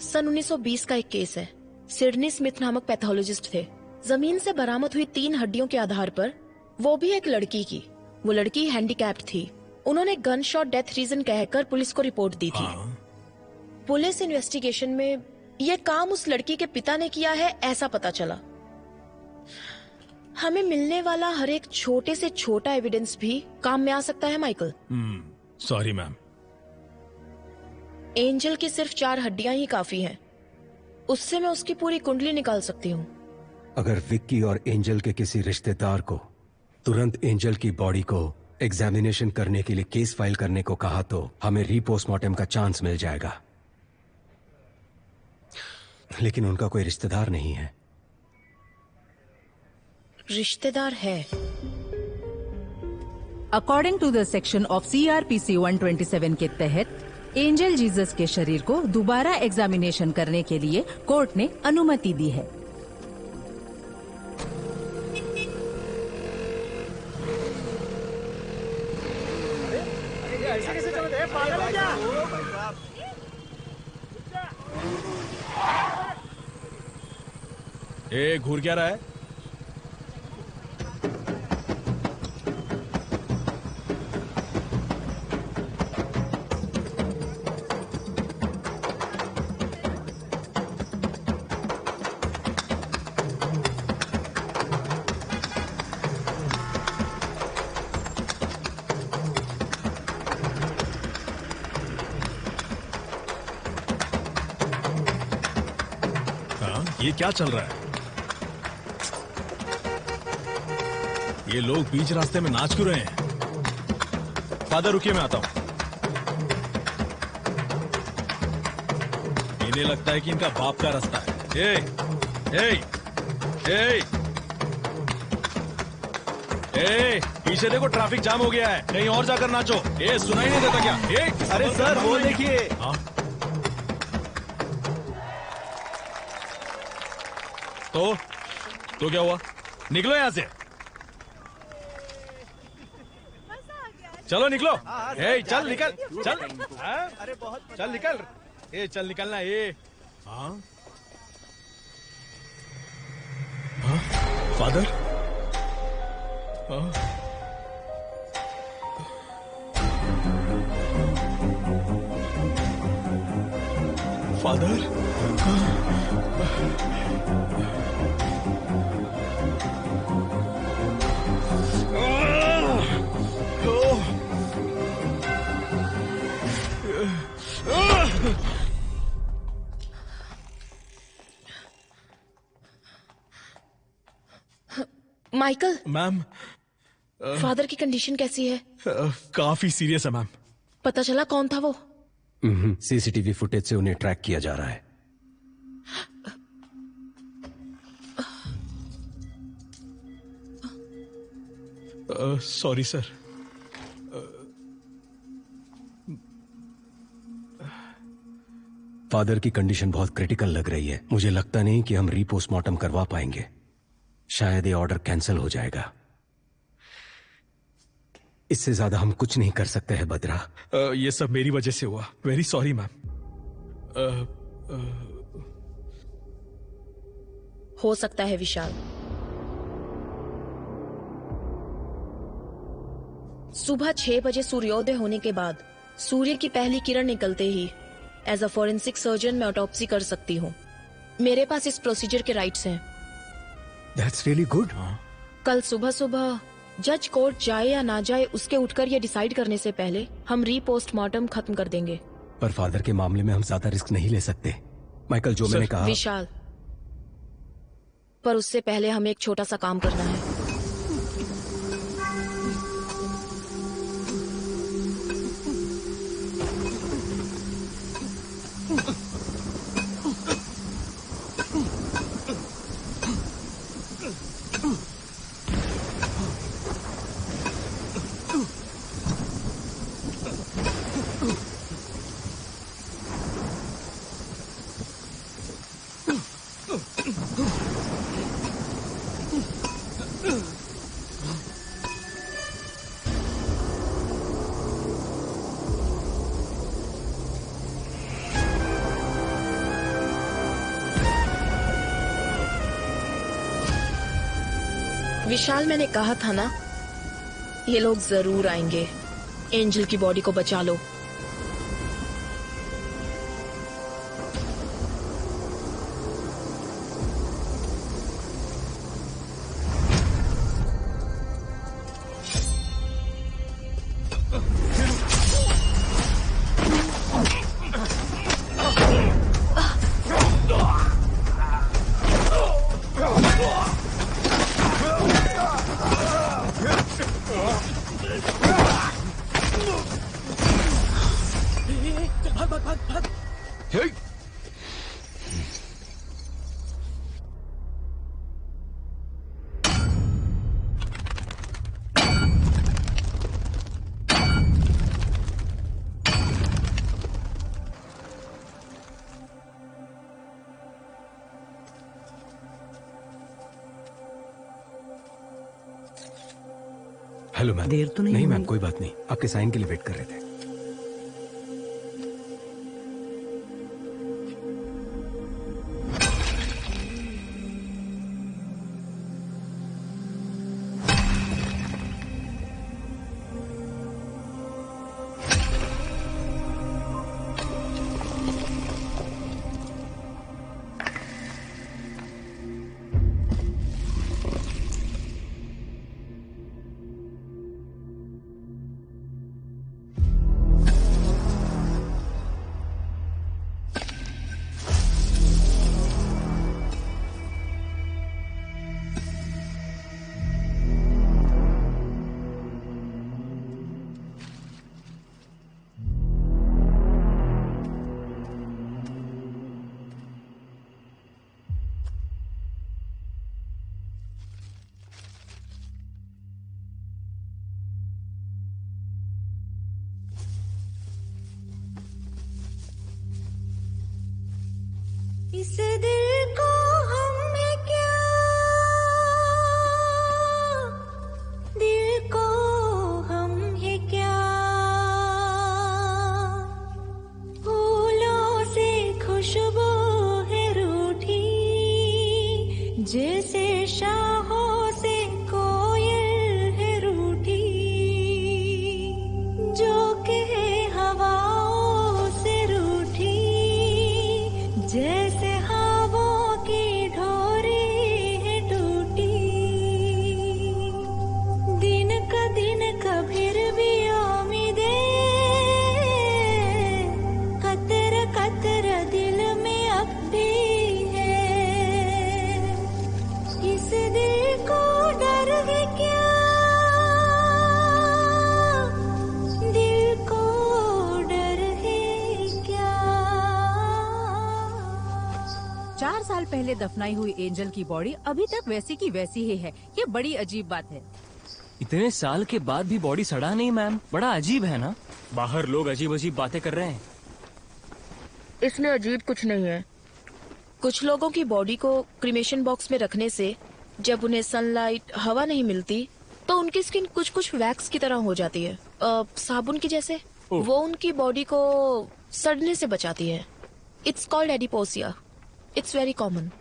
सन 1920 का एक केस है। सिडनी स्मिथ नामक पैथोलॉजिस्ट थे। जमीन से बरामद हुई 3 हड्डियों के आधार पर, वो भी एक लड़की की, वो लड़की हैंडीकैप्ड थी। उन्होंने गन शॉट डेथ रीजन कहकर पुलिस को रिपोर्ट दी थी। पुलिस इन्वेस्टिगेशन में यह काम उस लड़की के पिता ने किया है, ऐसा पता चला। हमें मिलने वाला हर एक छोटे से छोटा एविडेंस भी काम में आ सकता है माइकल। Sorry ma'am. एंजल की सिर्फ 4 हड्डियां ही काफी हैं। उससे मैं उसकी पूरी कुंडली निकाल सकती हूँ। अगर विक्की और एंजल के किसी रिश्तेदार को तुरंत एंजल की बॉडी को एग्जामिनेशन करने के लिए केस फाइल करने को कहा तो हमें रीपोस्टमार्टम का चांस मिल जाएगा। लेकिन उनका कोई रिश्तेदार नहीं है। रिश्तेदार है। According to the section of CRPC 127 के तहत एंजल जीसस के शरीर को दोबारा एग्जामिनेशन करने के लिए कोर्ट ने अनुमति दी है। ए, घूर क्या रहा है? ये क्या चल रहा है? ये लोग बीच रास्ते में नाच क्यों रहे हैं? फादर रुकिए, मैं आता हूं। इन्हें लगता है कि इनका बाप का रास्ता है। ए, ए, ए, ए, पीछे देखो ट्रैफिक जाम हो गया है, कहीं और जाकर नाचो। ए सुनाई नहीं देता क्या? अरे सर वो देखिए। तो क्या हुआ? निकलो यहाँ से, चलो निकलो। ए चल निकल, चल। अरे बहुत चल निकल, ए चल निकलना। A father, father, Michael. Ma'am, father की कंडीशन कैसी है? काफी सीरियस है मैम। पता चला कौन था वो? सीसीटीवी फुटेज से उन्हें ट्रैक किया जा रहा है। Sorry sir. फादर की कंडीशन बहुत क्रिटिकल लग रही है। मुझे लगता नहीं कि हम रीपोस्टमार्टम करवा पाएंगे। शायद ये ऑर्डर कैंसिल हो जाएगा। इससे ज्यादा हम कुछ नहीं कर सकते हैं बद्रा। ये सब मेरी वजह से हुआ। Very sorry ma'am. हो सकता है विशाल। सुबह 6 बजे सूर्योदय होने के बाद सूर्य की पहली किरण निकलते ही एज अ फॉरेंसिक सर्जन मैं ऑटोप्सी कर सकती हूँ। मेरे पास इस प्रोसीजर के राइट्स हैं। That's really good. कल सुबह सुबह जज कोर्ट जाए या ना जाए उसके उठकर ये डिसाइड करने से पहले हम रीपोस्टमार्टम खत्म कर देंगे। पर फादर के मामले में हम ज्यादा रिस्क नहीं ले सकते। माइकल, जो मैंने कहा। विशाल, पर उससे पहले हमें एक छोटा सा काम करना है। विशाल, मैंने कहा था ना, ये लोग जरूर आएंगे। एंजल की बॉडी को बचा लो। Hello ma'am. देर तो नहीं मैम, कोई बात नहीं। आपके साइन के लिए वेट कर रहे थे। इस दिल को हमें क्या, दिल को हम है क्या, फूलों से खुशबू है रूठी, जैसे शाहों से कोयल है रूठी, जो कहे हवाओं से रूठी, जैसे हवाओं की डोरी है टूटी, दिन का फिर भी उम्मीदें, कतर कतर दिल में अब भी है, इस दिल को डर है क्या, दिल को डर है क्या। 4 साल पहले दफनाई हुई एंजल की बॉडी अभी तक वैसी की वैसी ही है। ये बड़ी अजीब बात है। इतने साल के बाद भी बॉडी सड़ा नहीं मैम, बड़ा अजीब है ना। बाहर लोग अजीब अजीब बातें कर रहे हैं। इसमें अजीब कुछ नहीं है। कुछ लोगों की बॉडी को क्रीमेशन बॉक्स में रखने से जब उन्हें सनलाइट, हवा नहीं मिलती तो उनकी स्किन कुछ कुछ वैक्स की तरह हो जाती है, साबुन की जैसे। वो उनकी बॉडी को सड़ने से बचाती है। It's called adipocere. It's very common.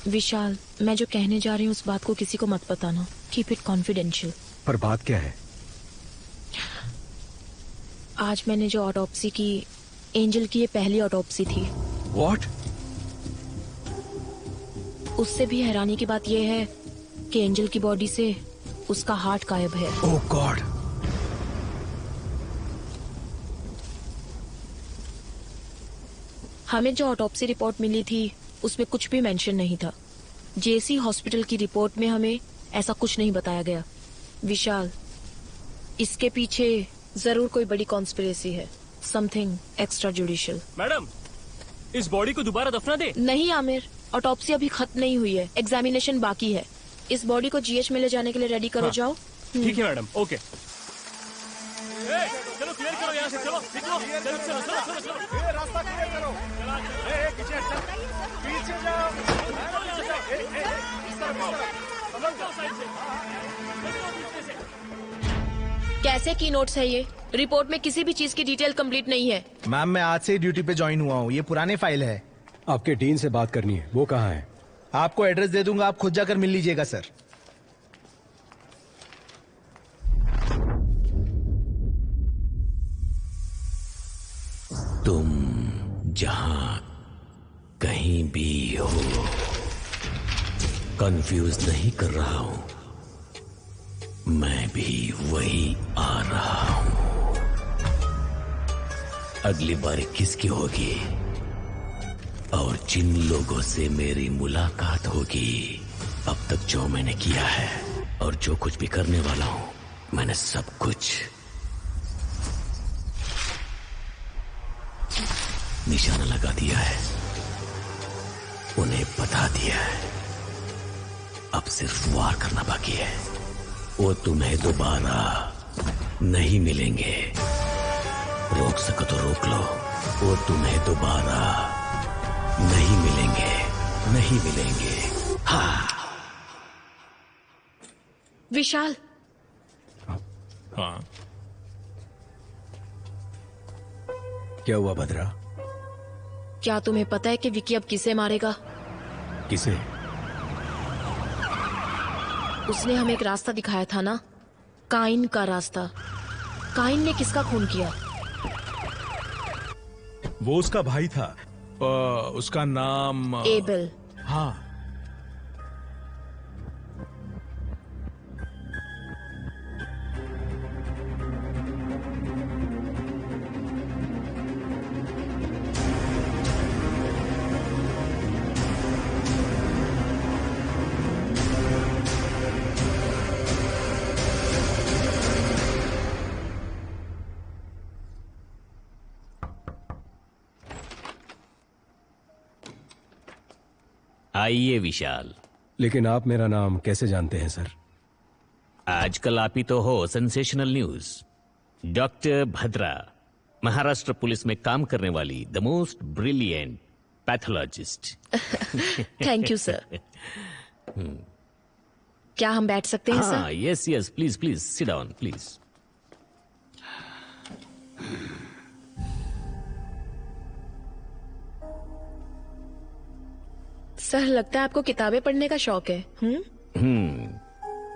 Vishal, मैं जो कहने जा रही हूँ उस बात को किसी को मत बताना। Keep it confidential. पर बात क्या है? आज मैंने जो ऑटोप्सी की, एंजल की ये पहली ऑटोप्सी थी। What? उससे भी हैरानी की बात यह है कि एंजल की बॉडी से उसका हार्ट गायब है। ओह गॉड। हमें जो ऑटोप्सी रिपोर्ट मिली थी उसमें कुछ भी मेंशन नहीं था। जेसी हॉस्पिटल की रिपोर्ट में हमें ऐसा कुछ नहीं बताया गया। विशाल, इसके पीछे जरूर कोई बड़ी कॉन्स्पिरेसी है। Something extra judicial. मैडम, इस बॉडी को दोबारा दफना दे। नहीं आमिर, ऑटोप्सी अभी खत्म नहीं हुई है, एग्जामिनेशन बाकी है। इस बॉडी को जीएच में ले जाने के लिए रेडी करो। जाओ। ठीक है मैडम, ओके। चलो क्लियर करो यहाँ से। चलो चलो चलो चलो चलो चलो। रास्ता क्लियर करो। पीछे जाओ। कैसे की नोट्स है ये? रिपोर्ट में किसी भी चीज की डिटेल कंप्लीट नहीं है। मैम, मैं आज से ही ड्यूटी पे ज्वाइन हुआ हूँ। ये पुराने फाइल है। आपके डीन से बात करनी है। वो कहाँ है? आपको एड्रेस दे दूंगा, आप खुद जाकर मिल लीजिएगा सर। तुम जहां कहीं भी हो, कंफ्यूज नहीं कर रहा हूं। मैं भी वही आ रहा हूं। अगली बारी किसकी होगी और जिन लोगों से मेरी मुलाकात होगी, अब तक जो मैंने किया है और जो कुछ भी करने वाला हूं, मैंने सब कुछ निशाना लगा दिया है, उन्हें बता दिया है। अब सिर्फ वार करना बाकी है। वो तुम्हें दोबारा नहीं मिलेंगे। रोक सको तो रोक लो। वो तुम्हें दोबारा नहीं मिलेंगे, नहीं मिलेंगे। विशाल। हाँ। क्या हुआ भद्रा? क्या तुम्हें पता है कि विकी अब किसे मारेगा? किसे? उसने हमें एक रास्ता दिखाया था ना, काइन का रास्ता। काइन ने किसका खून किया? वो उसका भाई था। उसका नाम एबल। हाँ। आइए विशाल। लेकिन आप मेरा नाम कैसे जानते हैं सर? आजकल आप ही तो हो sensational news. Doctor Bhadra, Maharashtra police में काम करने वाली the most brilliant pathologist. Thank you sir. क्या हम बैठ सकते हैं sir? Yes yes, please please sit down please. Sir, लगता है आपको किताबें पढ़ने का शौक है।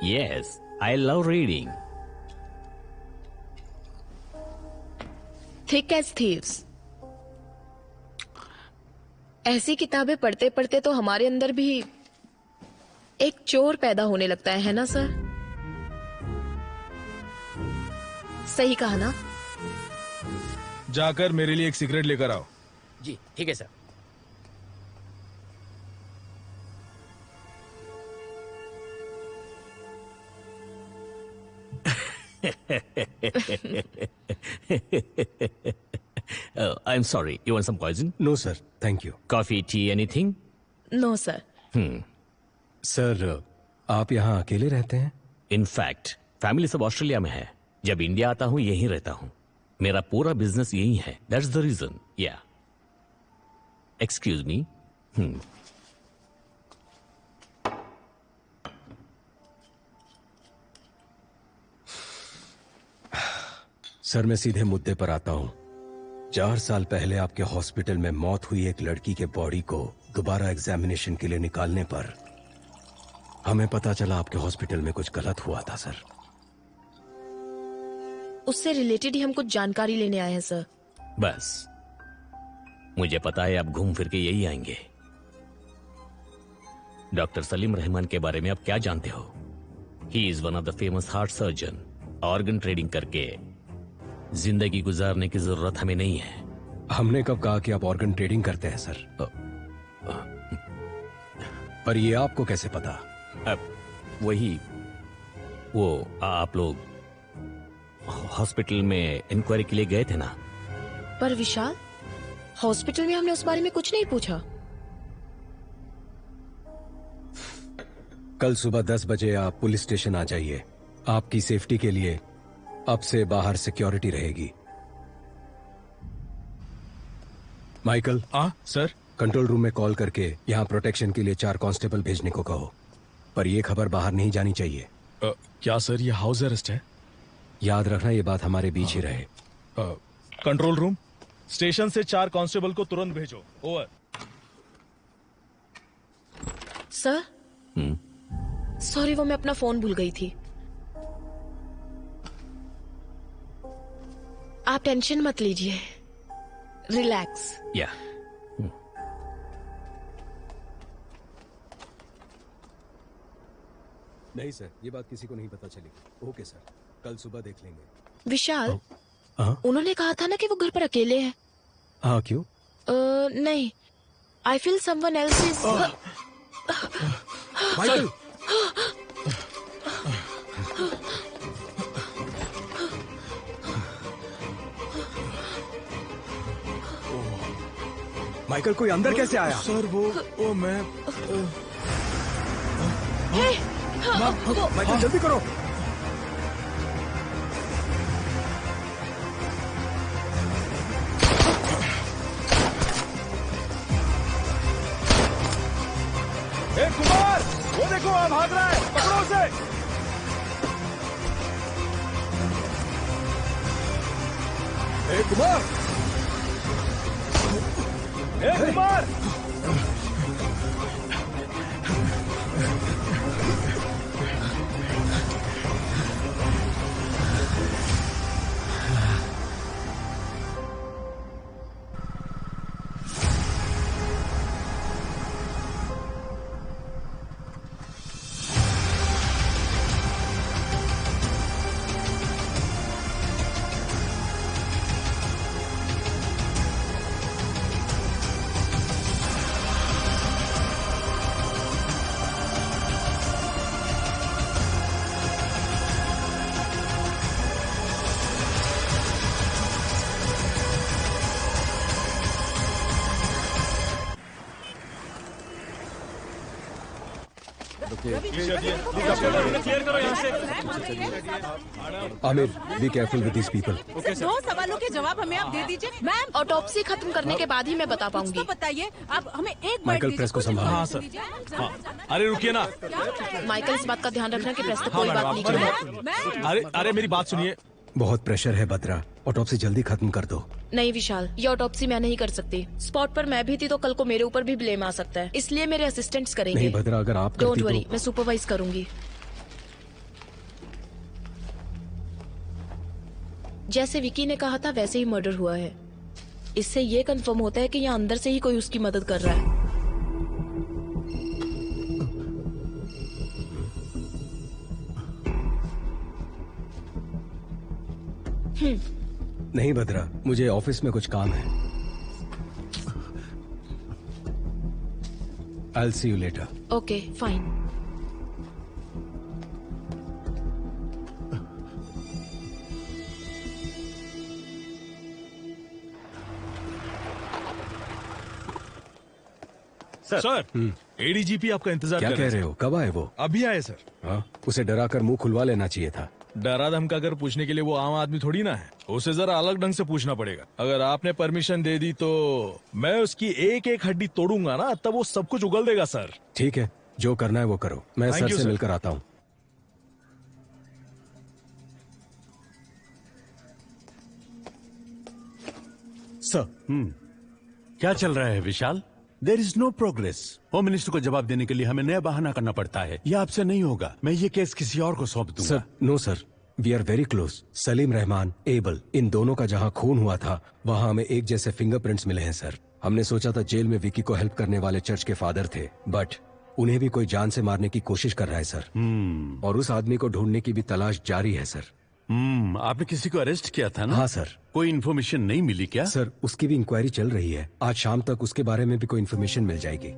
Yes, I love reading. Thick as thieves. ऐसी किताबें पढ़ते पढ़ते तो हमारे अंदर भी एक चोर पैदा होने लगता है ना सर? सही कहा ना? जाकर मेरे लिए एक सिगरेट लेकर आओ। जी ठीक है sir. I'm sorry. You want some poison? No, sir. Thank you. Coffee, tea, anything? No, sir. Sir, आप यहाँ अकेले रहते हैं? In fact, फैमिली सब ऑस्ट्रेलिया में है। जब इंडिया आता हूँ यहीं रहता हूँ। मेरा पूरा बिजनेस यही है। That's the reason. Yeah. Excuse me. Sir, मैं सीधे मुद्दे पर आता हूँ। 4 साल पहले आपके हॉस्पिटल में मौत हुई एक लड़की के बॉडी को दोबारा एग्जामिनेशन के लिए निकालने पर हमें पता चला आपके हॉस्पिटल में कुछ गलत हुआ था सर। उससे रिलेटेड ही हम कुछ जानकारी लेने आए हैं सर। बस मुझे पता है आप घूम फिर के यही आएंगे। डॉक्टर सलीम रहमान के बारे में आप क्या जानते हो? He is one of the famous heart surgeon. Organ trading करके जिंदगी गुजारने की जरूरत हमें नहीं है। हमने कब कहा कि आप ऑर्गन ट्रेडिंग करते हैं सर? पर ये आपको कैसे पता? अब वही वो आप लोग हॉस्पिटल में इंक्वायरी के लिए गए थे ना? पर विशाल, हॉस्पिटल में हमने उस बारे में कुछ नहीं पूछा। कल सुबह 10 बजे आप पुलिस स्टेशन आ जाइए। आपकी सेफ्टी के लिए अब से बाहर सिक्योरिटी रहेगी। माइकल। सर। कंट्रोल रूम में कॉल करके यहाँ प्रोटेक्शन के लिए 4 कांस्टेबल भेजने को कहो। पर यह खबर बाहर नहीं जानी चाहिए। क्या सर, ये हाउस अरेस्ट है? याद रखना, ये बात हमारे बीच ही रहे। कंट्रोल रूम, स्टेशन से 4 कांस्टेबल को तुरंत भेजो। ओवर। सर, सॉरी, वो मैं अपना फोन भूल गई थी। आप टेंशन मत लीजिए, रिलैक्स। या नहीं सर, ये बात किसी को नहीं पता चलेगी। ओके सर, कल सुबह देख लेंगे। विशाल, उन्होंने कहा था ना कि वो घर पर अकेले हैं। हाँ, क्यों? नहीं, I feel someone else is. Michael, Michael, कोई अंदर कैसे आया? सर वो मैं माइकल, जल्दी करो। कुमार, वो देखो वहां भाग रहा है, पकड़ो उसे। Kumar, Kumar, Aamir, be careful with these people. दो सवालों के जवाब हमें आप दे दीजिए। मैम, ऑटोप्सी खत्म करने के बाद ही मैं बता पाऊंगी। तो बताइए, आप हमें एक माइकल, प्रेस को संभाल। हाँ सर। हाँ। अरे रुकिए ना। माइकल, इस बात का ध्यान रखना कि प्रेस तक कोई बात नहीं चले। अरे मेरी बात सुनिए। बहुत प्रेशर है बत्रा, ऑटोप्सी जल्दी खत्म कर दो। नहीं विशाल, ये ऑटोप्सी मैं नहीं कर सकती। स्पॉट पर मैं भी थी तो कल को मेरे ऊपर भी ब्लेम आ सकता है, इसलिए मेरे असिस्टेंट्स करेंगे। नहीं भद्रा, अगर आप डोंट करती वरी, तो... मैं सुपरवाइज करूंगी। जैसे विकी ने कहा था वैसे ही मर्डर हुआ है। इससे ये कंफर्म होता है कि यहाँ अंदर से ही कोई उसकी मदद कर रहा है। नहीं भद्रा, मुझे ऑफिस में कुछ काम है। I'll see you later. Okay, fine. Sir, ADGP आपका इंतजार क्या कर कह रहे हो? कब आए वो? अभी आए सर। हाँ, उसे डरा कर मुंह खुलवा लेना चाहिए था। डरा धमका कर पूछने के लिए वो आम आदमी थोड़ी ना है, उसे जरा अलग ढंग से पूछना पड़ेगा। अगर आपने परमिशन दे दी तो मैं उसकी एक एक हड्डी तोड़ूंगा ना, तब वो सब कुछ उगल देगा सर। ठीक है, जो करना है वो करो। मैं Thank सर you, से sir. मिलकर आता हूँ। सर, क्या चल रहा है Vishal? There is no progress. Home minister को जवाब देने के लिए हमें नया बहाना करना पड़ता है। यह आपसे नहीं होगा। मैं ये केस किसी और को सौंप दूंगा। Sir, no sir, we are very close. Salim Rahman, Abel, इन दोनों का जहाँ खून हुआ था वहाँ हमें एक जैसे फिंगरप्रिंट्स मिले हैं सर। हमने सोचा था जेल में विकी को हेल्प करने वाले चर्च के फादर थे, बट उन्हें भी कोई जान से मारने की कोशिश कर रहा है सर। और उस आदमी को ढूंढने की भी तलाश जारी है सर। आपने किसी को अरेस्ट किया था ना? हाँ सर। कोई इन्फॉर्मेशन नहीं मिली क्या? सर, उसकी भी इंक्वायरी चल रही है। आज शाम तक उसके बारे में भी कोई इन्फॉर्मेशन मिल जाएगी।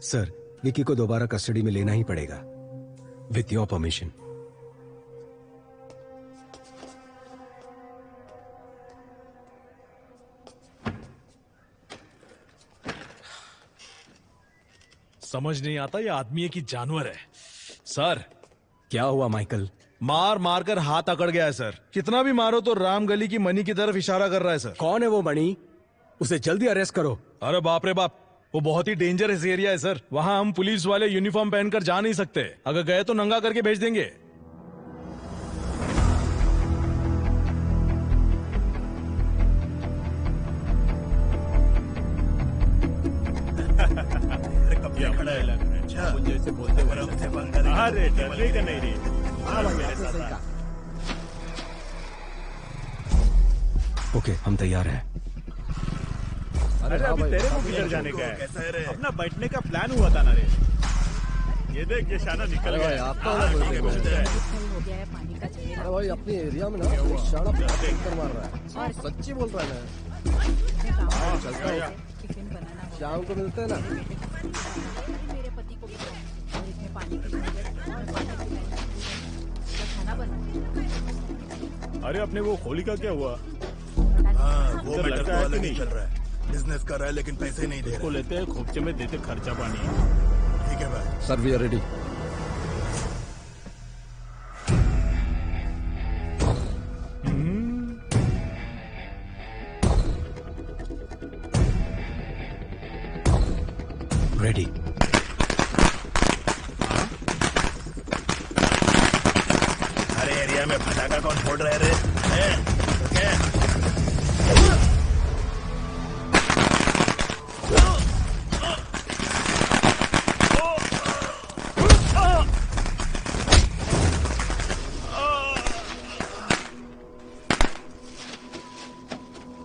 सर, विकी को दोबारा कस्टडी में लेना ही पड़ेगा, विथ योर परमिशन। समझ नहीं आता ये आदमी है कि जानवर है। सर, क्या हुआ माइकल? मार मार कर हाथ अकड़ गया है सर। कितना भी मारो तो राम गली की मनी की तरफ इशारा कर रहा है सर। कौन है वो मणि? उसे जल्दी अरेस्ट करो। अरे बाप रे बाप, वो बहुत ही डेंजरस एरिया है सर। वहाँ हम पुलिस वाले यूनिफॉर्म पहनकर जा नहीं सकते। अगर गए तो नंगा करके भेज देंगे। जैसे बोलते अरे डरने का नहीं रे। ओके, हम तैयार हैं। अरे अभी तेरे को किधर जाने का है? अपना बैठने का प्लान हुआ था ना रे। ये देख, ये शाना निकल गया। आपका भाई अपने एरिया में ना शाना कर मार रहा है। सच्ची बोल रहा है ना। चलता है, शाम को मिलते हैं ना। अरे अपने वो खोली का क्या हुआ? वो लगता तो है अलग कि ही नहीं चल रहा है। बिजनेस कर रहा है लेकिन पैसे नहीं दे रहा। को लेते हैं, खोपचे में देते खर्चा पानी। ठीक है भाई। Sir, we are ready. Ready. अरे एरिया में पटाखा कौन फोड़ रहे रे?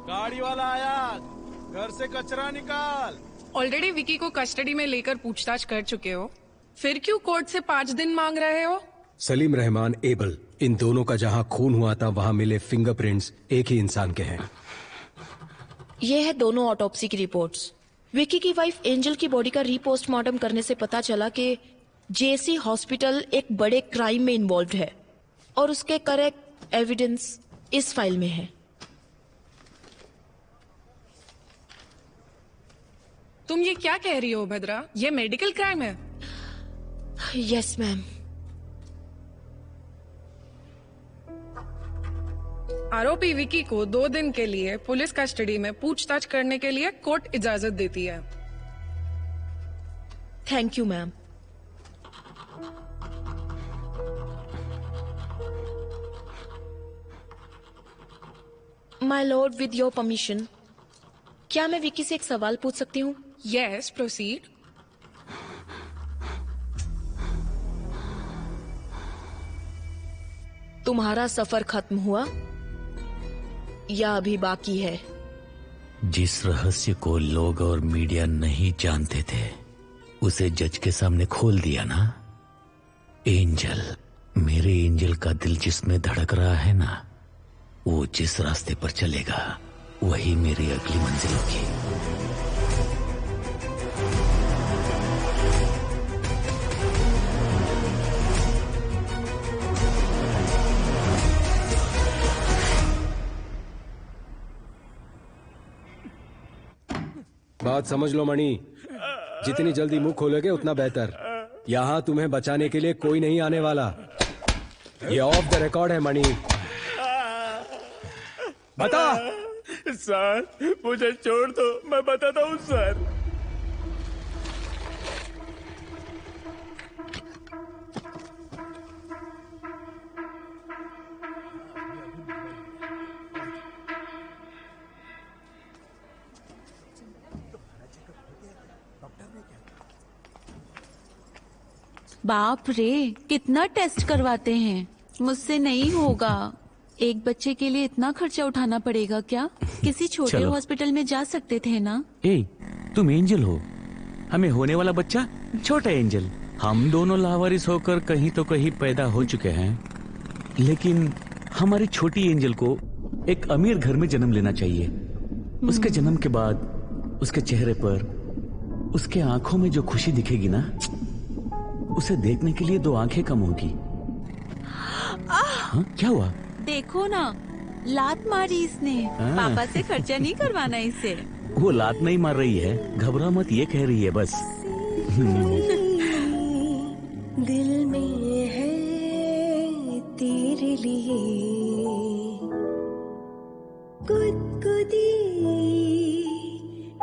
गाड़ी वाला आया, घर से कचरा निकाल। ऑलरेडी विकी को कस्टडी में लेकर पूछताछ कर चुके हो, फिर क्यों कोर्ट से 5 दिन मांग रहे हो? सलीम रहमान, एबल, इन दोनों का जहां खून हुआ था वहां मिले फिंगरप्रिंट्स एक ही इंसान के हैं। ये है दोनों ऑटोप्सी की रिपोर्ट्स। विकी की वाइफ एंजल की बॉडी का रीपोस्टमार्टम करने से पता चला कि जेसी हॉस्पिटल एक बड़े क्राइम में इन्वॉल्व है और उसके करेक्ट एविडेंस इस फाइल में है। तुम ये क्या कह रही हो भद्रा? ये मेडिकल क्राइम है। Yes ma'am. आरोपी विकी को 2 दिन के लिए पुलिस कस्टडी में पूछताछ करने के लिए कोर्ट इजाजत देती है। Thank you ma'am. My Lord, with your permission, क्या मैं विकी से एक सवाल पूछ सकती हूँ? Yes, proceed. तुम्हारा सफर खत्म हुआ या अभी बाकी है? जिस रहस्य को लोग और मीडिया नहीं जानते थे उसे जज के सामने खोल दिया ना। एंजल, मेरे एंजल का दिल जिसमें धड़क रहा है ना, वो जिस रास्ते पर चलेगा वही मेरी अगली मंजिल होगी। बात समझ लो मणि, जितनी जल्दी मुंह खोलोगे उतना बेहतर। यहाँ तुम्हें बचाने के लिए कोई नहीं आने वाला। ये ऑफ द रिकॉर्ड है मणि। बता। सर मुझे छोड़ दो, मैं बताता हूँ सर। बाप रे, कितना टेस्ट करवाते हैं। मुझसे नहीं होगा। एक बच्चे के लिए इतना खर्चा उठाना पड़ेगा क्या? किसी छोटे चलो। हॉस्पिटल में जा सकते थे ना। ए, तुम एंजल हो, हमें होने वाला बच्चा छोटा एंजल। हम दोनों लावारिस होकर कहीं तो कहीं पैदा हो चुके हैं, लेकिन हमारी छोटी एंजल को एक अमीर घर में जन्म लेना चाहिए। उसके जन्म के बाद उसके चेहरे पर, उसके आंखों में जो खुशी दिखेगी ना, उसे देखने के लिए 2 आंखें कम होगी। हाँ, क्या हुआ? देखो ना, लात मारी इसने। हाँ। पापा से खर्चा नहीं करवाना इसे। वो लात नहीं मार रही है, घबरा मत, ये कह रही है बस। दिल में है तेरे लिए गुदगुदी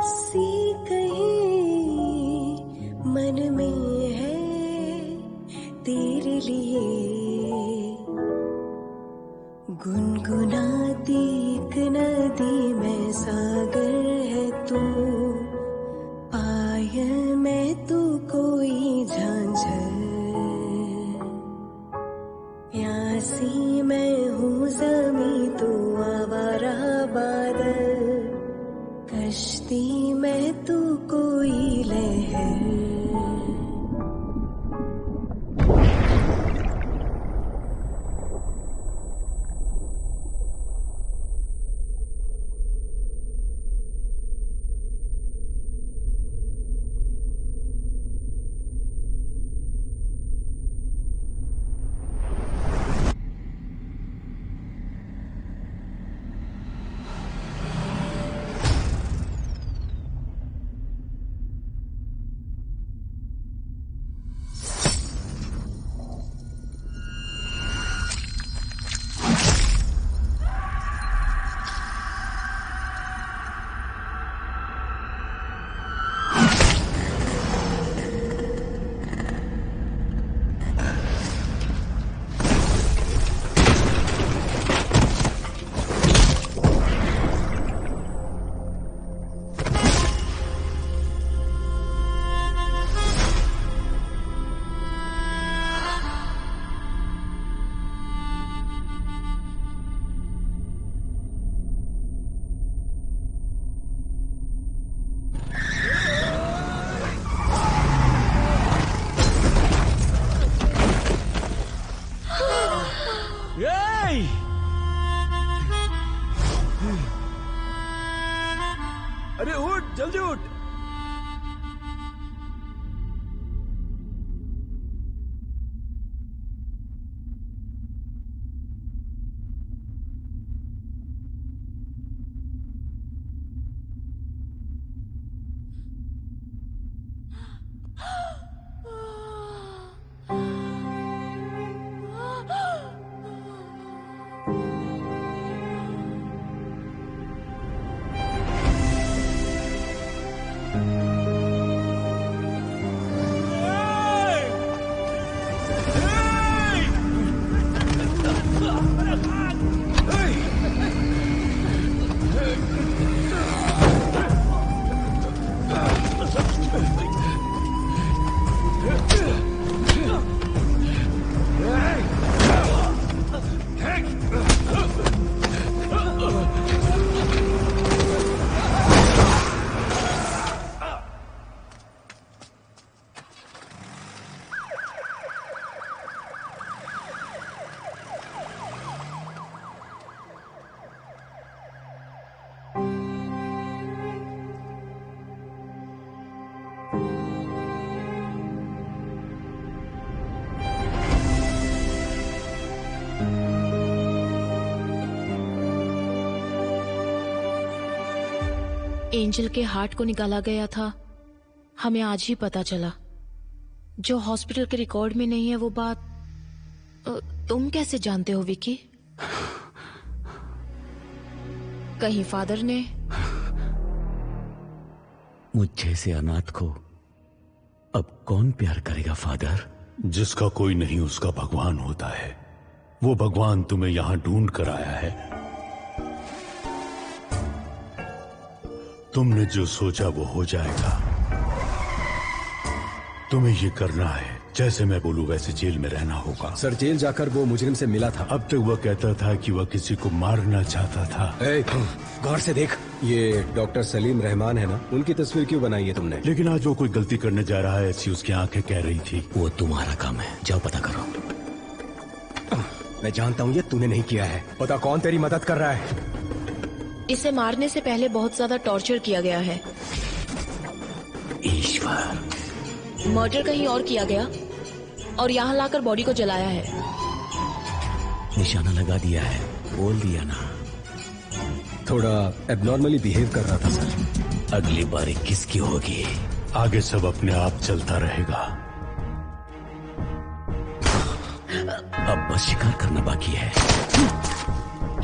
सी कहीं मन में है तेरे लिए गुनगुनाती एक नदी में सागर है तू, पायल में तू कोई झांझर, यासी मैं हूँ ज़मीं तू आवारा बादल, कश्ती में तू कोई लहर। एंजल के हार्ट को निकाला गया था, हमें आज ही पता चला। जो हॉस्पिटल के रिकॉर्ड में नहीं है वो बात तुम कैसे जानते हो विकी? कहीं फादर ने? मुझ जैसे अनाथ को अब कौन प्यार करेगा फादर? जिसका कोई नहीं उसका भगवान होता है। वो भगवान तुम्हें यहां ढूंढ कर आया है। तुमने जो सोचा वो हो जाएगा। तुम्हें ये करना है, जैसे मैं बोलूं वैसे जेल में रहना होगा। सर जेल जाकर वो मुजरिम से मिला था। अब तक वह कहता था कि वह किसी को मारना चाहता था। गौर से देख, ये डॉक्टर सलीम रहमान है ना, उनकी तस्वीर क्यों बनाई है तुमने? लेकिन आज वो कोई गलती करने जा रहा है ऐसी उसकी आंखें कह रही थी। वो तुम्हारा काम है, जाओ पता करो। मैं जानता हूँ ये तूने नहीं किया है। पता कौन तेरी मदद कर रहा है? इसे मारने से पहले बहुत ज्यादा टॉर्चर किया गया है। ईश्वर, मर्डर कहीं और किया गया और यहाँ लाकर बॉडी को जलाया है। निशाना लगा दिया है, बोल दिया ना। थोड़ा एबनॉर्मली बिहेव कर रहा था सर। अगली बारी किसकी होगी? आगे सब अपने आप चलता रहेगा। अब बस शिकार करना बाकी है।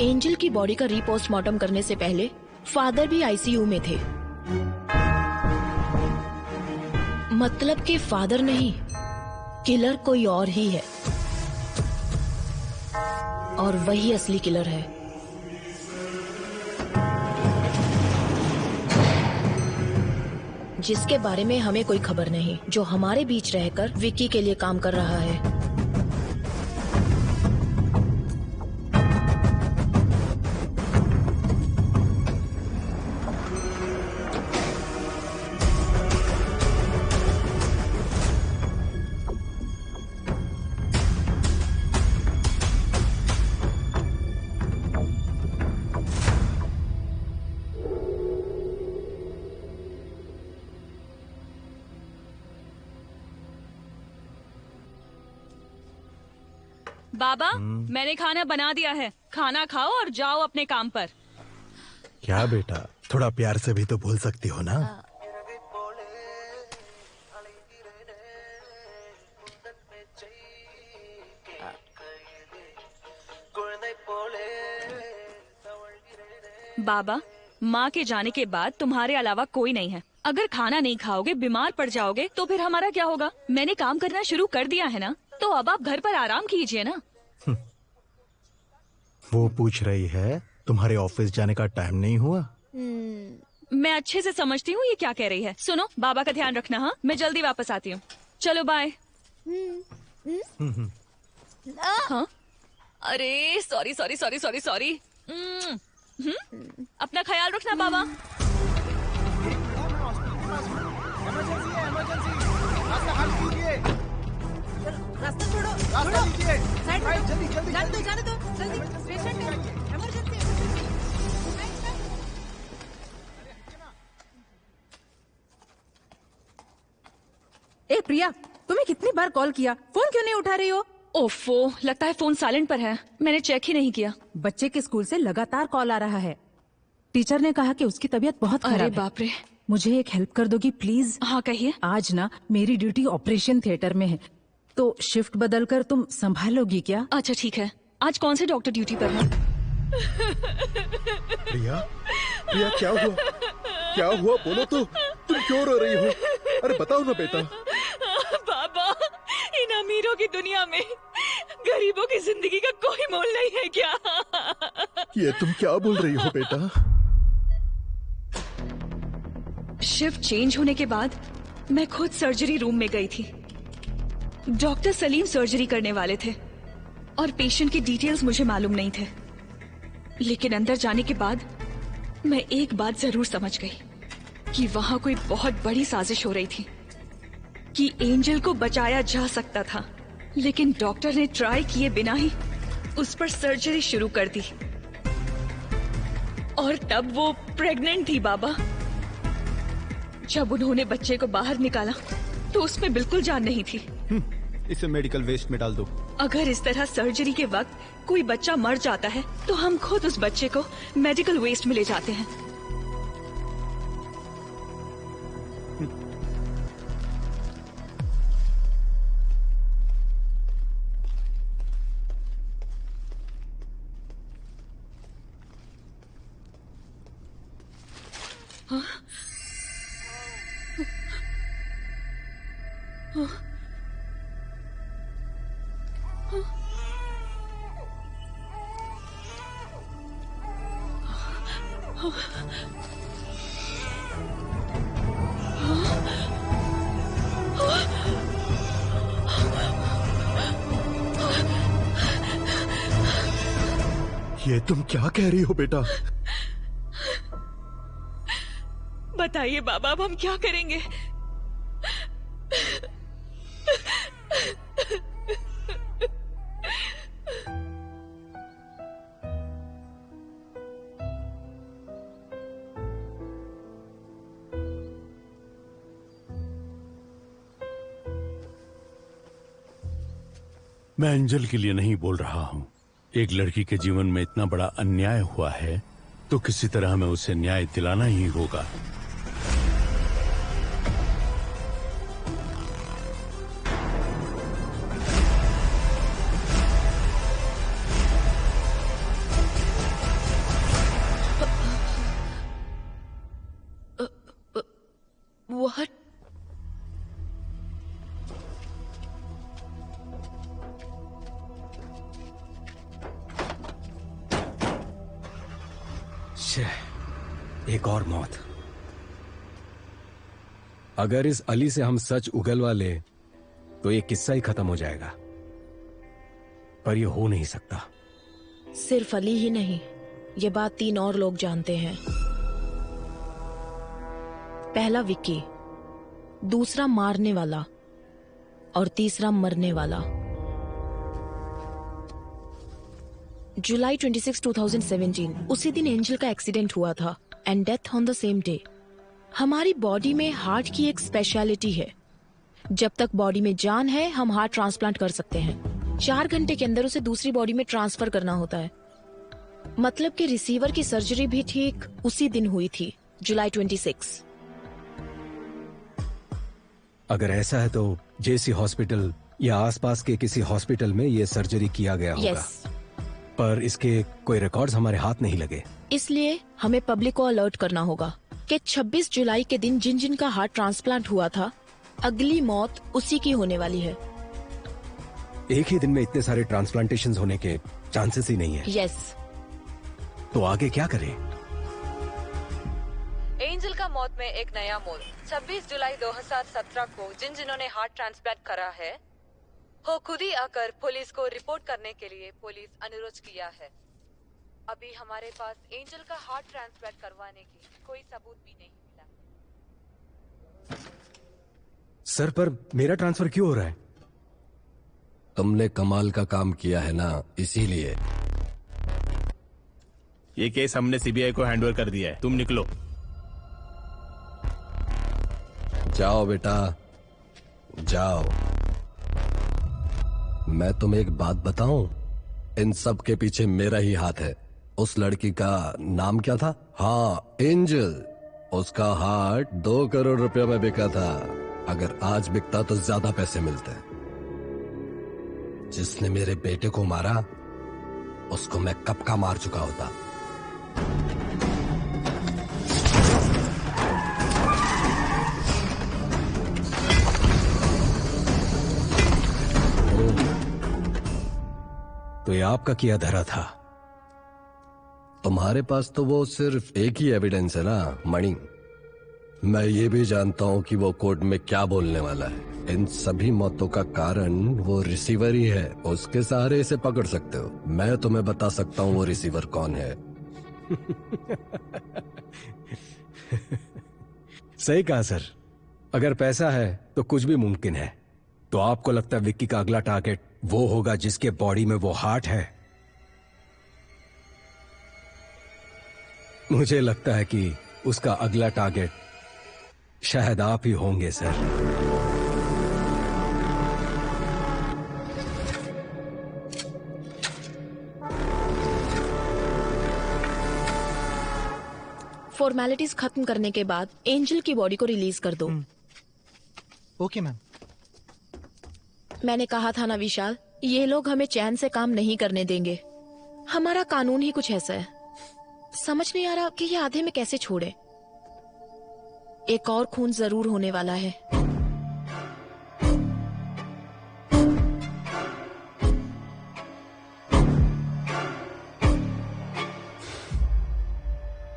एंजल की बॉडी का रीपोस्टमार्टम करने से पहले फादर भी आईसीयू में थे। मतलब कि फादर नहीं, किलर कोई और ही है, और वही असली किलर है। जिसके बारे में हमें कोई खबर नहीं, जो हमारे बीच रहकर विक्की के लिए काम कर रहा है। बाबा, मैंने खाना बना दिया है, खाना खाओ और जाओ अपने काम पर। क्या बेटा, थोड़ा प्यार से भी तो बोल सकती हो ना। बाबा, माँ के जाने के बाद तुम्हारे अलावा कोई नहीं है। अगर खाना नहीं खाओगे, बीमार पड़ जाओगे, तो फिर हमारा क्या होगा? मैंने काम करना शुरू कर दिया है ना, तो अब आप घर पर आराम कीजिए ना। वो पूछ रही है तुम्हारे ऑफिस जाने का टाइम नहीं हुआ? मैं अच्छे से समझती हूँ ये क्या कह रही है। सुनो, बाबा का ध्यान रखना। हाँ, मैं जल्दी वापस आती हूँ। चलो बाय। हाँ? अरे sorry sorry sorry sorry sorry. अपना ख्याल रखना बाबा। रास्ता छोड़ो, रास्ता लीजिए। साइड में जल्दी जल्दी जाने दो, जाने दो, जल्दी। पेशेंट है, इमरजेंसी। ए प्रिया, तुम्हें कितनी बार कॉल किया, फोन क्यों नहीं उठा रही हो? ओफो, लगता है फोन साइलेंट पर है, मैंने चेक ही नहीं किया। बच्चे के स्कूल से लगातार कॉल आ रहा है। टीचर ने कहा कि उसकी तबीयत बहुत खराब है। अरे बाप रे। मुझे एक हेल्प कर दोगी प्लीज? हाँ कहिए। आज ना मेरी ड्यूटी ऑपरेशन थिएटर में है, तो शिफ्ट बदलकर तुम संभालोगी क्या? अच्छा ठीक है। आज कौन से डॉक्टर ड्यूटी पर है? प्रिया, प्रिया क्या हुआ? क्या हुआ बोलो तो, तुम क्यों रो रही हो? अरे बताओ ना बेटा। बाबा, इन अमीरों की दुनिया में गरीबों की जिंदगी का कोई मोल नहीं है क्या? ये तुम क्या बोल रही हो बेटा? शिफ्ट चेंज होने के बाद मैं खुद सर्जरी रूम में गई थी। डॉक्टर सलीम सर्जरी करने वाले थे और पेशेंट की डिटेल्स मुझे मालूम नहीं थे, लेकिन अंदर जाने के बाद मैं एक बात जरूर समझ गई कि वहां कोई बहुत बड़ी साजिश हो रही थी, कि एंजल को बचाया जा सकता था, लेकिन डॉक्टर ने ट्राई किए बिना ही उस पर सर्जरी शुरू कर दी। और तब वो प्रेग्नेंट थी बाबा। जब उन्होंने बच्चे को बाहर निकाला तो उसमें बिल्कुल जान नहीं थी। इसे मेडिकल वेस्ट में डाल दो। अगर इस तरह सर्जरी के वक्त कोई बच्चा मर जाता है तो हम खुद उस बच्चे को मेडिकल वेस्ट में ले जाते हैं। ये तुम क्या कह रही हो बेटा? बताइए बाबा, अब हम क्या करेंगे? मैं एंजल के लिए नहीं बोल रहा हूं। एक लड़की के जीवन में इतना बड़ा अन्याय हुआ है तो किसी तरह हमें उसे न्याय दिलाना ही होगा। What? एक और मौत। अगर इस अली से हम सच उगलवा ले तो ये किस्सा ही खत्म हो जाएगा, पर ये हो नहीं सकता। सिर्फ अली ही नहीं, ये बात 3 और लोग जानते हैं। पहला विक्की, दूसरा मारने वाला और तीसरा मरने वाला। जुलाई 26, 2017 उसी दिन एंजल का एक्सीडेंट हुआ था and death on the same day. हमारी बॉडी में हार्ट की एक स्पेशलिटी है, जब तक बॉडी में जान है हम हार्ट ट्रांसप्लांट कर सकते हैं। 4 घंटे के अंदर उसे दूसरी बॉडी में ट्रांसफर करना होता है। मतलब कि रिसीवर की सर्जरी भी ठीक उसी दिन हुई थी, जुलाई 26। अगर ऐसा है तो जेसी हॉस्पिटल या आसपास के किसी हॉस्पिटल में ये सर्जरी किया गया होगा। Yes. पर इसके कोई रिकॉर्ड्स हमारे हाथ नहीं लगे। इसलिए हमें पब्लिक को अलर्ट करना होगा कि 26 जुलाई के दिन जिन जिन का हार्ट ट्रांसप्लांट हुआ था, अगली मौत उसी की होने वाली है। एक ही दिन में इतने सारे ट्रांसप्लांटेशंस होने के चांसेस ही नहीं है। यस। तो आगे क्या करें? एंजल का मौत में एक नया मोड़। 26 जुलाई 2017 को जिन्होंने हार्ट ट्रांसप्लांट करा है वो खुद ही आकर पुलिस को रिपोर्ट करने के लिए पुलिस अनुरोध किया है। अभी हमारे पास एंजल का हार्ट ट्रांसप्लांट करवाने की कोई सबूत भी नहीं मिला। सर, पर मेरा ट्रांसफर क्यों हो रहा है? तुमने कमाल का काम किया है ना, इसीलिए। ये केस हमने सीबीआई को हैंडओवर कर दिया है, तुम निकलो। जाओ बेटा, जाओ। मैं तुम्हें एक बात बताऊं, इन सब के पीछे मेरा ही हाथ है। उस लड़की का नाम क्या था? हाँ, एंजल। उसका हार्ट 2 करोड़ रुपए में बिका था। अगर आज बिकता तो ज्यादा पैसे मिलते। जिसने मेरे बेटे को मारा उसको मैं कब का मार चुका होता। तो ये आपका किया धरा था। तुम्हारे पास तो वो सिर्फ एक ही एविडेंस है ना, मणि। मैं ये भी जानता हूँ कि वो कोर्ट में क्या बोलने वाला है। इन सभी मौतों का कारण वो रिसीवर ही है। उसके सहारे इसे पकड़ सकते हो। मैं तुम्हें बता सकता हूँ वो रिसीवर कौन है। सही कहा सर। अगर पैसा है तो कुछ भी मुमकिन है। तो आपको लगता है विक्की का अगला टारगेट वो होगा जिसके बॉडी में वो हार्ट है? मुझे लगता है कि उसका अगला टारगेट शायद आप ही होंगे सर। फॉर्मेलिटीज खत्म करने के बाद एंजल की बॉडी को रिलीज कर दो। Okay ma'am. मैंने कहा था ना विशाल, ये लोग हमें चैन से काम नहीं करने देंगे। हमारा कानून ही कुछ ऐसा है। समझ नहीं आ रहा कि ये आधे में कैसे छोड़े। एक और खून जरूर होने वाला है।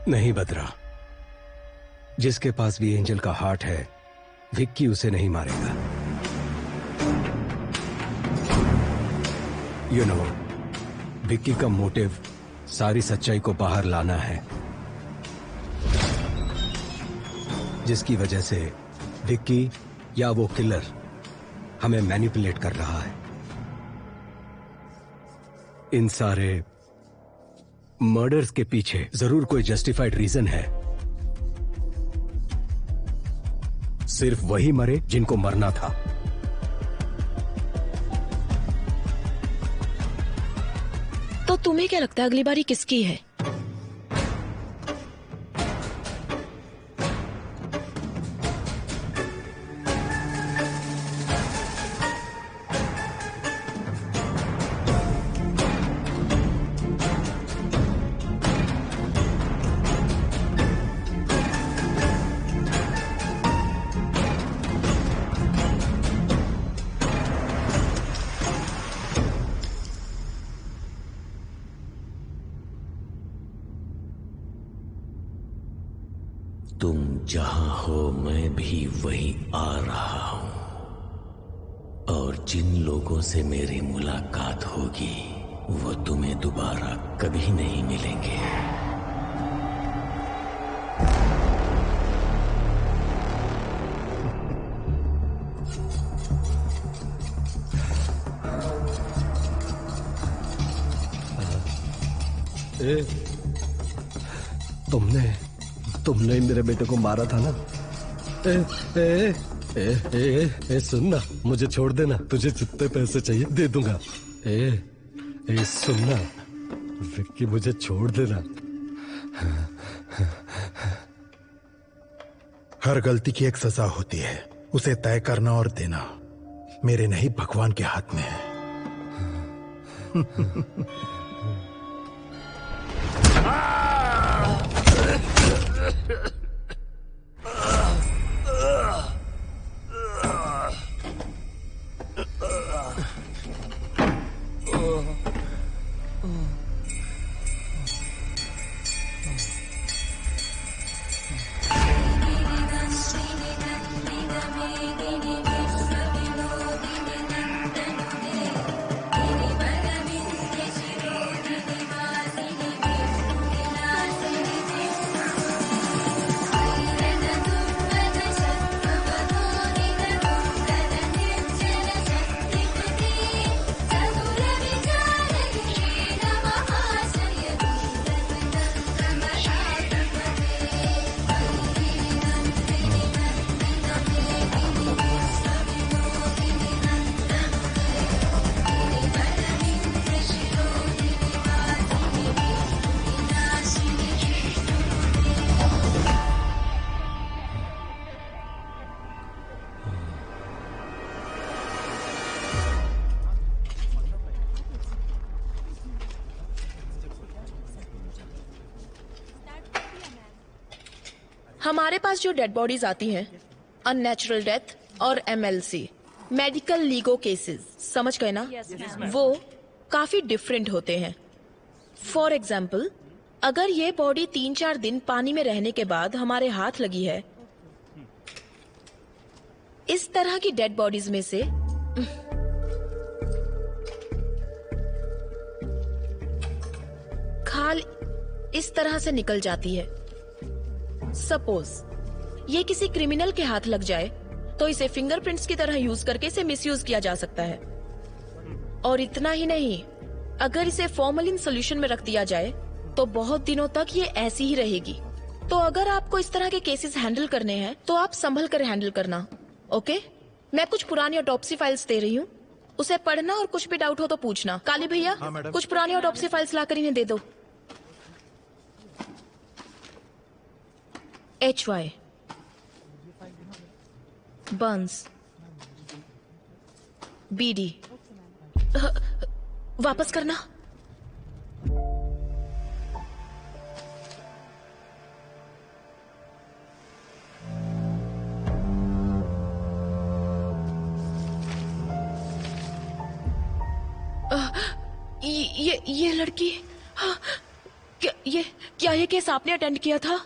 नहीं बदरा, जिसके पास भी एंजल का हार्ट है, विक्की उसे नहीं मारेगा। यू नो, विक्की का मोटिव सारी सच्चाई को बाहर लाना है, जिसकी वजह से विक्की या वो किलर हमें मैनिपुलेट कर रहा है। इन सारे मर्डर्स के पीछे जरूर कोई जस्टिफाइड रीजन है। सिर्फ वही मरे जिनको मरना था। तो तुम्हें क्या लगता है अगली बारी किसकी है? तुम जहां हो मैं भी वहीं आ रहा हूं, और जिन लोगों से मेरी मुलाकात होगी वो तुम्हें दोबारा कभी नहीं मिलेंगे। तुमने ही मेरे बेटे को मारा था ना? सुन ना, मुझे छोड़ देना, तुझे जितने पैसे चाहिए दे दूंगा। सुन ना विक्की, मुझे छोड़ देना। हर गलती की एक सजा होती है, उसे तय करना और देना मेरे नहीं भगवान के हाथ में है। हमारे पास जो डेड बॉडीज आती हैं, अननेचुरल डेथ और MLC, मेडिकल लीगो केसेस, समझ गए ना? वो काफी डिफरेंट होते हैं। फॉर एग्जाम्पल, अगर ये बॉडी 3-4 दिन पानी में रहने के बाद हमारे हाथ लगी है, इस तरह की डेड बॉडीज में से खाल इस तरह से निकल जाती है। सपोज ये किसी क्रिमिनल के हाथ लग जाए तो इसे फिंगरप्रिंट्स की तरह यूज करके इसे मिसयूज किया जा सकता है। और इतना ही नहीं, अगर इसे फॉर्मलिन सॉल्यूशन में रख दिया जाए तो बहुत दिनों तक ये ऐसी ही रहेगी। तो अगर आपको इस तरह के केसेस हैंडल करने हैं तो आप संभल कर हैंडल करना, ओके? मैं कुछ पुरानी ऑटोप्सी फाइल्स दे रही हूँ, उसे पढ़ना और कुछ भी डाउट हो तो पूछना। काली भैया, कुछ पुरानी ऑटोप्सी फाइल्स लाकर इन्हें दे दो। HY बंस BD वापस करना। ये लड़की क्या ये केस आपने अटेंड किया था?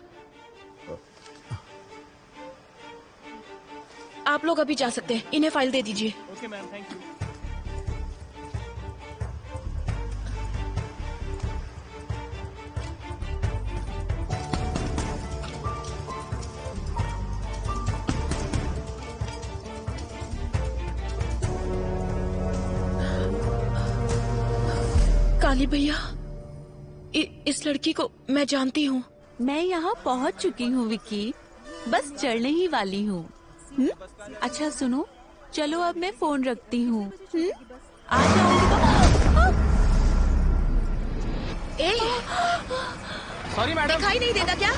आप लोग अभी जा सकते हैं, इन्हें फाइल दे दीजिए। Okay ma'am, thank you. Kali भैया, इस लड़की को मैं जानती हूँ। मैं यहाँ पहुँच चुकी हूँ विक्की, बस चढ़ने ही वाली हूँ। अच्छा सुनो, चलो अब मैं फोन रखती हूँ। आ जाओगे तो। Sorry madam. दिखाई नहीं देता क्या?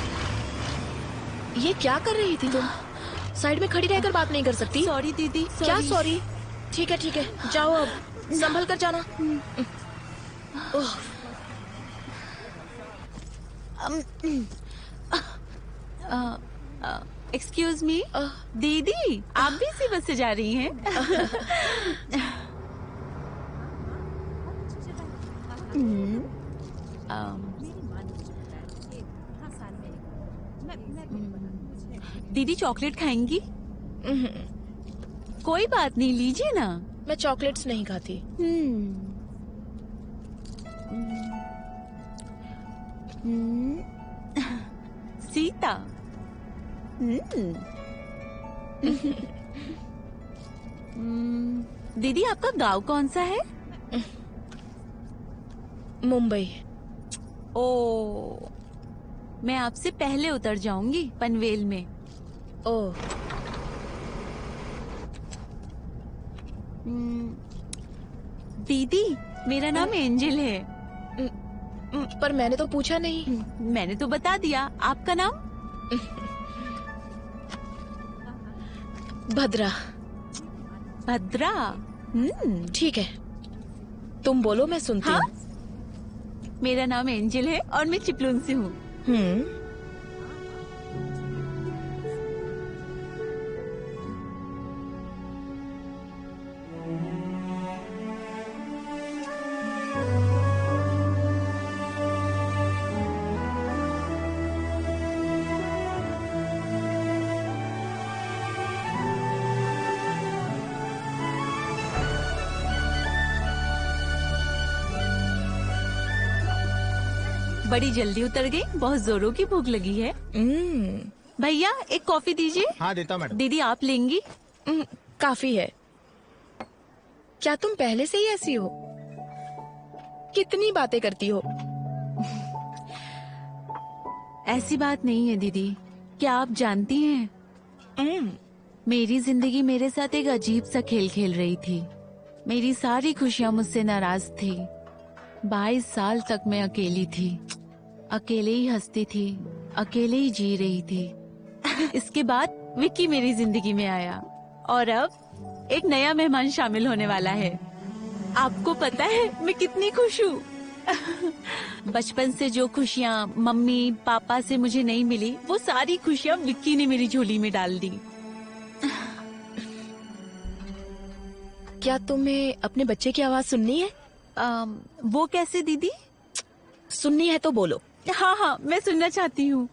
ये क्या कर रही थी तुम? साइड में खड़ी रहकर बात नहीं कर सकती? सॉरी दीदी। क्या सॉरी? ठीक है ठीक है, जाओ अब, संभल कर जाना। एक्सक्यूज मी दीदी, आप भी इसी बस से जा रही हैं? दीदी चॉकलेट खाएंगी? कोई बात नहीं, लीजिए ना। मैं चॉकलेट्स नहीं खाती। सीता। दीदी आपका गांव कौन सा है? मुंबई। ओ, मैं आपसे पहले उतर जाऊंगी पनवेल में। ओ। दीदी मेरा नाम एंजल है। पर मैंने तो पूछा नहीं। मैंने तो बता दिया। आपका नाम? भद्रा। भद्रा। ठीक है, तुम बोलो, मैं सुनती हूँ। मेरा नाम एंजल है और मैं चिपलून से हूँ। बड़ी जल्दी उतर गई, बहुत जोरों की भूख लगी है। भैया एक कॉफी दीजिए। हाँ देता मैडम। दीदी आप लेंगी? काफी है। क्या तुम पहले से ही ऐसी हो? कितनी बातें करती हो? ऐसी बात नहीं है दीदी। क्या आप जानती हैं, मेरी जिंदगी मेरे साथ एक अजीब सा खेल खेल रही थी। मेरी सारी खुशियां मुझसे नाराज थी। 22 साल तक मैं अकेली थी, अकेले ही हंसती थी, अकेले ही जी रही थी। इसके बाद विक्की मेरी जिंदगी में आया और अब एक नया मेहमान शामिल होने वाला है। आपको पता है मैं कितनी खुश हूँ। बचपन से जो खुशियाँ मम्मी पापा से मुझे नहीं मिली, वो सारी खुशियाँ विक्की ने मेरी झोली में डाल दी। क्या तुम्हें अपने बच्चे की आवाज सुननी है? वो कैसे दीदी? सुननी है तो बोलो। हाँ हाँ, मैं सुनना चाहती हूँ।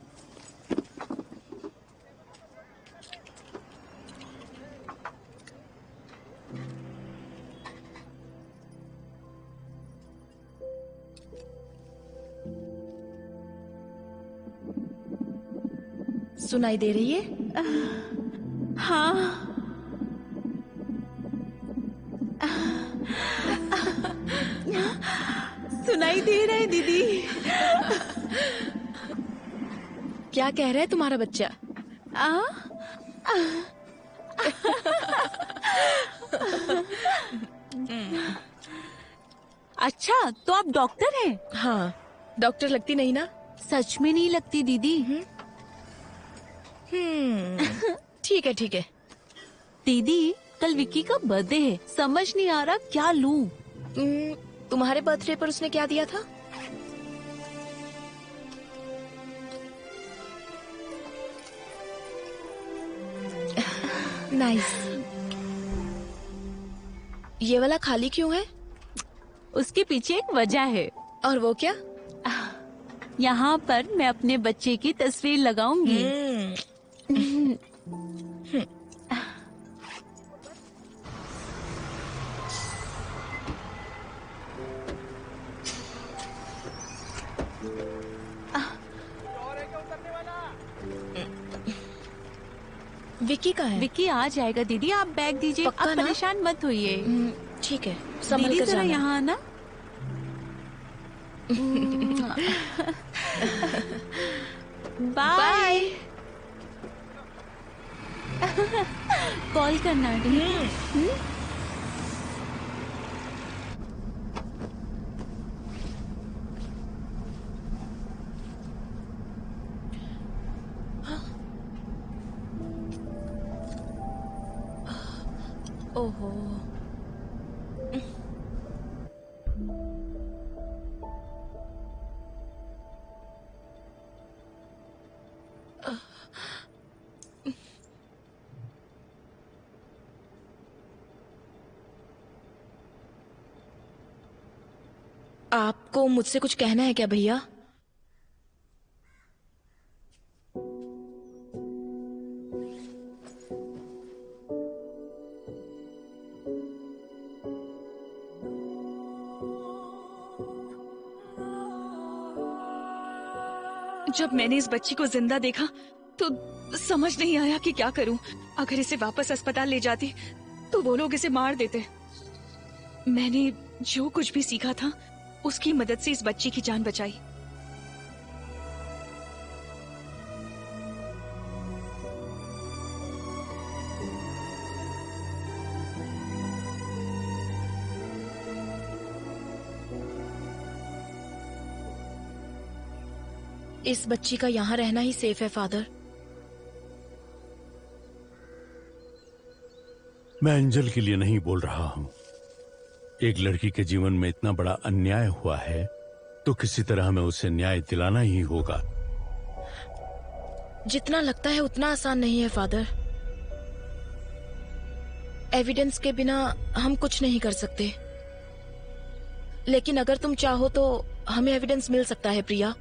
सुनाई दे रही है? हाँ। सुनाई दे रहा है दीदी। क्या कह रहा है तुम्हारा बच्चा? अच्छा, तो आप डॉक्टर हैं? हाँ, डॉक्टर लगती नहीं ना? सच में नहीं लगती दीदी। ठीक है ठीक है। दीदी कल विक्की का बर्थडे है, समझ नहीं आ रहा क्या लूं। तुम्हारे बर्थडे पर उसने क्या दिया था? नाइस। ये वाला खाली क्यों है? उसके पीछे एक वजह है। और वो क्या? यहाँ पर मैं अपने बच्चे की तस्वीर लगाऊंगी। विक्की कहाँ है? विक्की आ जाएगा दीदी, आप बैग दीजिए, आप परेशान मत होइए। ठीक है, संभल दीदी कर जरा जाना। यहाँ आना। बाय। कॉल करना। ओहो, आपको मुझसे कुछ कहना है क्या भैया? जब मैंने इस बच्ची को जिंदा देखा तो समझ नहीं आया कि क्या करूं। अगर इसे वापस अस्पताल ले जाती तो वो लोग इसे मार देते। मैंने जो कुछ भी सीखा था उसकी मदद से इस बच्ची की जान बचाई। इस बच्ची का यहाँ रहना ही सेफ है फादर। मैं एंजल के लिए नहीं बोल रहा हूं। एक लड़की के जीवन में इतना बड़ा अन्याय हुआ है तो किसी तरह हमें उसे न्याय दिलाना ही होगा। जितना लगता है उतना आसान नहीं है फादर। एविडेंस के बिना हम कुछ नहीं कर सकते, लेकिन अगर तुम चाहो तो हमें एविडेंस मिल सकता है प्रिया।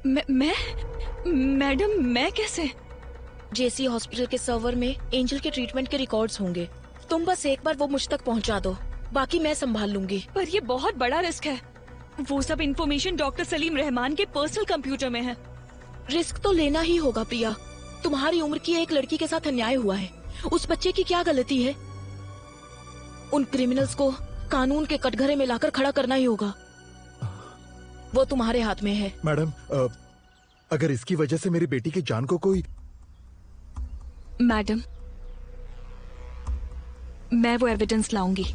मैडम मैं कैसे? जेसी हॉस्पिटल के सर्वर में एंजल के ट्रीटमेंट के रिकॉर्ड्स होंगे। तुम बस एक बार वो मुझ तक पहुंचा दो, बाकी मैं संभाल लूंगी। पर ये बहुत बड़ा रिस्क है। वो सब इंफॉर्मेशन डॉक्टर सलीम रहमान के पर्सनल कंप्यूटर में है। रिस्क तो लेना ही होगा प्रिया। तुम्हारी उम्र की एक लड़की के साथ अन्याय हुआ है। उस बच्चे की क्या गलती है? उन क्रिमिनल्स को कानून के कटघरे में लाकर खड़ा करना ही होगा। वो तुम्हारे हाथ में है। मैडम, अगर इसकी वजह से मेरी बेटी की जान को कोई... मैडम, मैं वो एविडेंस लाऊंगी।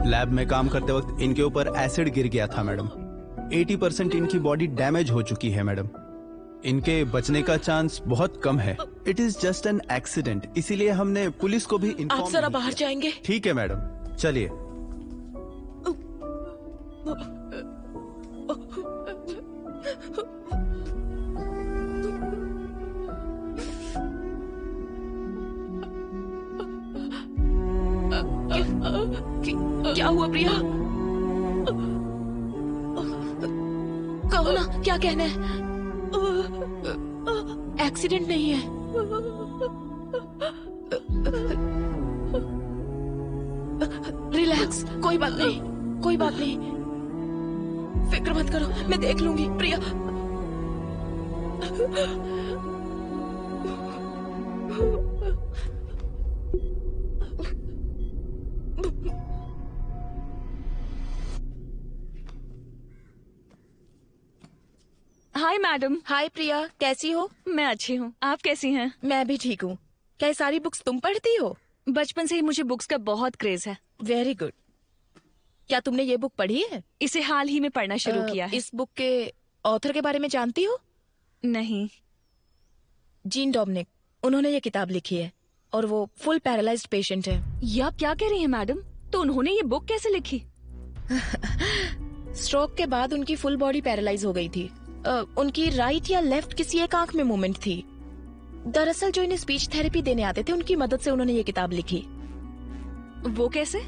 लैब में काम करते वक्त इनके ऊपर एसिड गिर गया था मैडम। 80% इनकी बॉडी डैमेज हो चुकी है मैडम। इनके बचने का चांस बहुत कम है। It is just an accident, इसीलिए हमने पुलिस को भी इन्फॉर्म आप जरा बाहर जाएंगे? ठीक है मैडम, चलिए। क्या हुआ प्रिया? कहो ना, क्या कहना है? एक्सीडेंट नहीं है। रिलैक्स, कोई बात नहीं, कोई बात नहीं, फिक्र मत करो, मैं देख लूंगी प्रिया। Hi madam. हाय प्रिया, कैसी हो? मैं अच्छी हूँ, आप कैसी हैं? मैं भी ठीक हूँ। क्या ये सारी बुक्स तुम पढ़ती हो? बचपन से ही मुझे बुक्स का बहुत क्रेज है। Very good. क्या तुमने ये बुक पढ़ी है? इसे हाल ही में पढ़ना शुरू किया है। इस बुक के ऑथर के बारे में जानती हो? नहीं। जीन डोमिनिक, उन्होंने ये किताब लिखी है और वो फुल पैरालाइज्ड पेशेंट है। ये आप क्या कह रही हैं मैडम? तो उन्होंने ये बुक कैसे लिखी? स्ट्रोक के बाद उनकी फुल बॉडी पैरालाइज हो गई थी। उनकी राइट या लेफ्ट किसी एक आंख में मूवमेंट थी। दरअसल जो इन्हें स्पीच थेरेपी देने आते थे, उनकी मदद से उन्होंने ये किताब लिखी। वो कैसे?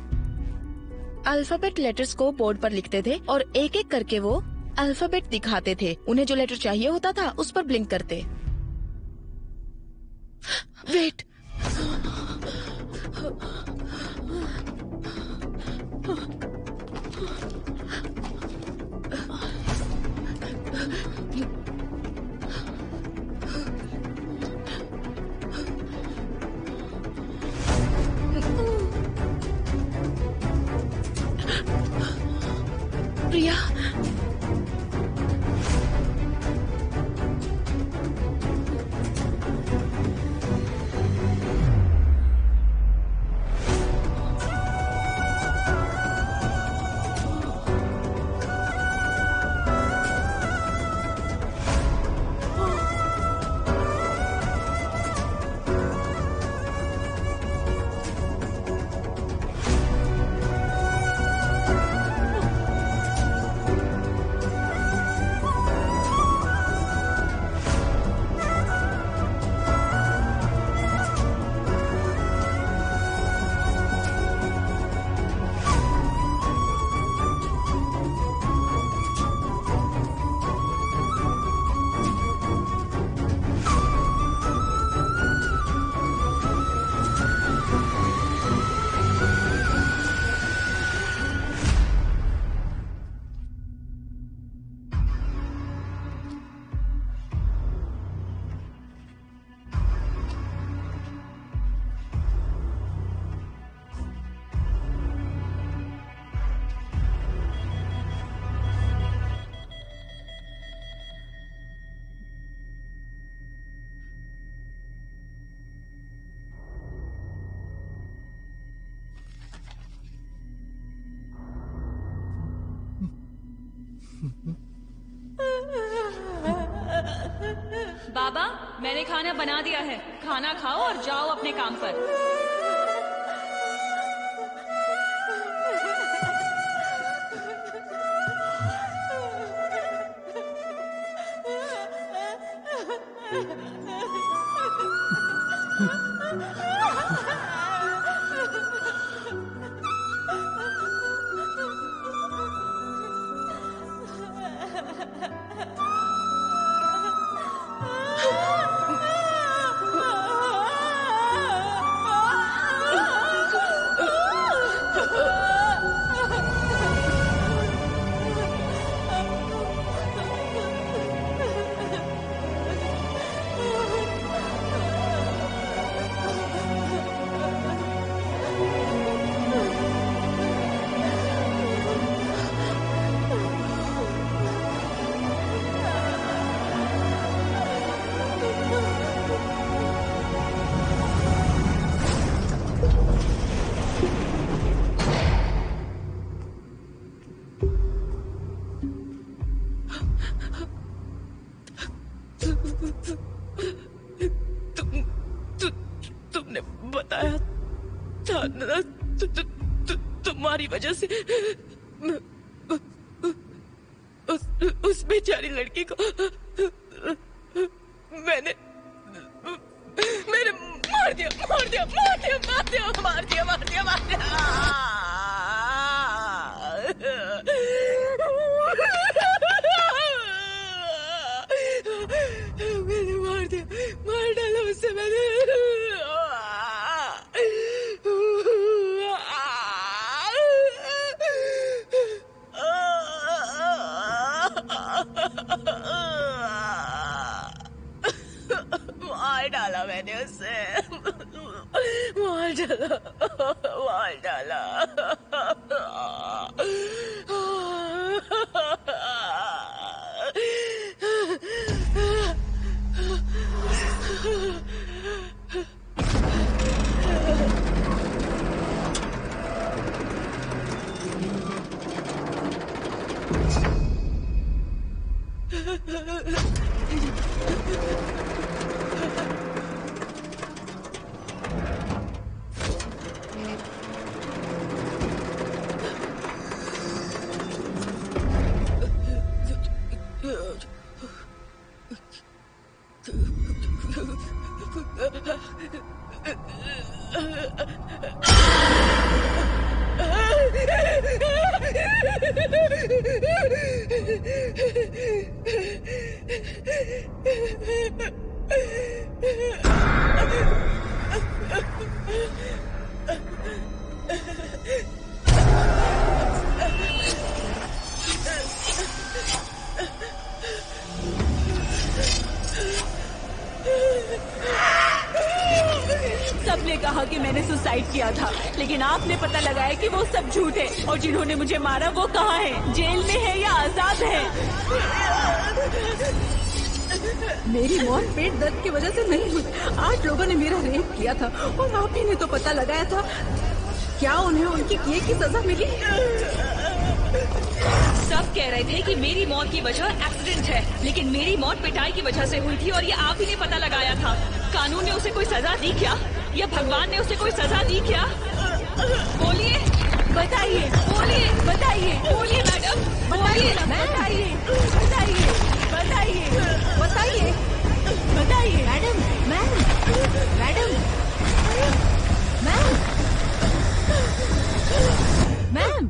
अल्फाबेट लेटर्स को बोर्ड पर लिखते थे और एक एक करके वो अल्फाबेट दिखाते थे। उन्हें जो लेटर चाहिए होता था उस पर ब्लिंक करते। वेट, प्रिया, बाबा, मैंने खाना बना दिया है। खाना खाओ और जाओ अपने काम पर। तुम्हारी वजह से उस बेचारी लड़की को मैंने मार दिया। मैंने मार डाला उससे मैंने। मार डाला मैंने उसे, मार डाला। सबने कहा कि मैंने सुसाइड किया था, लेकिन आपने पता लगाया कि वो सब झूठ है, और जिन्होंने मुझे मारा वो कहाँ है? जेल में है या आजाद है? मेरी मौत पेट दर्द की वजह से नहीं हुई। 8 लोगों ने मेरा रेप किया था और आप ही ने तो पता लगाया था। क्या उन्हें उनकी किए की सजा मिली? सब कह रहे थे कि मेरी मौत की वजह एक्सीडेंट है, लेकिन मेरी मौत पिटाई की वजह से हुई थी और ये आप ही ने पता लगाया था। कानून ने उसे कोई सजा दी क्या, या भगवान ने उसे कोई सजा दी क्या? बोलिए, बताइए, बोलिए मैडम, बताइए, मैम।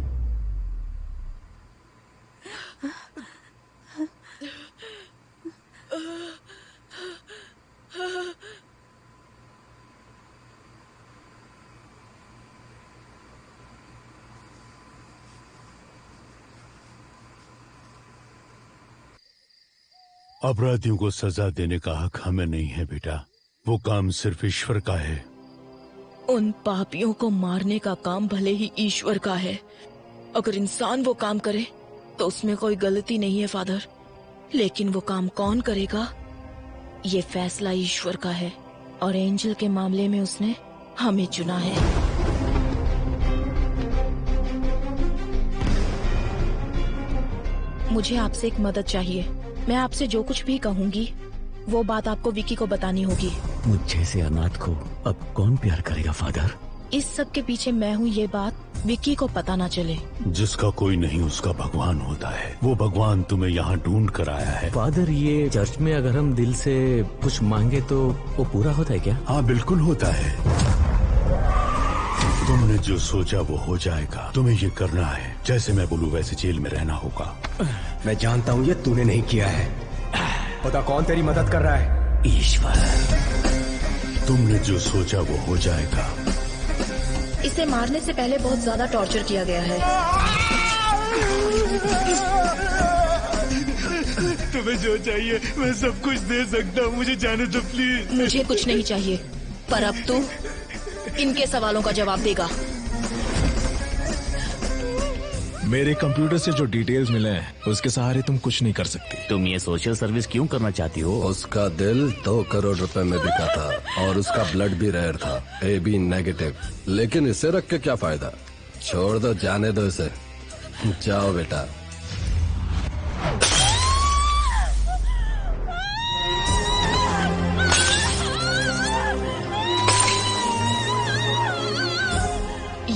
अपराधियों को सजा देने का हक हमें नहीं है बेटा, वो काम सिर्फ ईश्वर का है। उन पापियों को मारने का काम भले ही ईश्वर का है, अगर इंसान वो काम करे तो उसमें कोई गलती नहीं है फादर, लेकिन वो काम कौन करेगा ये फैसला ईश्वर का है, और एंजल के मामले में उसने हमें चुना है। मुझे आपसे एक मदद चाहिए। मैं आपसे जो कुछ भी कहूंगी वो बात आपको विकी को बतानी होगी। मुझ जैसे अनाथ को अब कौन प्यार करेगा फादर? इस सब के पीछे मैं हूँ, ये बात विकी को पता ना चले। जिसका कोई नहीं उसका भगवान होता है, वो भगवान तुम्हें यहाँ ढूंढ कर आया है। फादर, ये चर्च में अगर हम दिल से कुछ मांगे तो वो पूरा होता है क्या? हाँ बिल्कुल होता है। तुमने जो सोचा वो हो जाएगा। तुम्हें ये करना है, जैसे मैं बोलूँ वैसे जेल में रहना होगा। मैं जानता हूँ ये तूने नहीं किया है। पता कौन तेरी मदद कर रहा है? ईश्वर। तुमने जो सोचा वो हो जाएगा। इसे मारने से पहले बहुत ज्यादा टॉर्चर किया गया है। तुम्हें जो चाहिए मैं सब कुछ दे सकता हूँ, मुझे जाने दो प्लीज। मुझे कुछ नहीं चाहिए, पर अब तू इनके सवालों का जवाब देगा। मेरे कंप्यूटर से जो डिटेल्स मिले हैं उसके सहारे तुम कुछ नहीं कर सकती। तुम ये सोशल सर्विस क्यों करना चाहती हो? उसका दिल 2 करोड़ रुपए में बिका था और उसका ब्लड भी रेयर था, AB नेगेटिव। लेकिन इसे रख के क्या फायदा? छोड़ दो, जाने दो इसे। जाओ बेटा।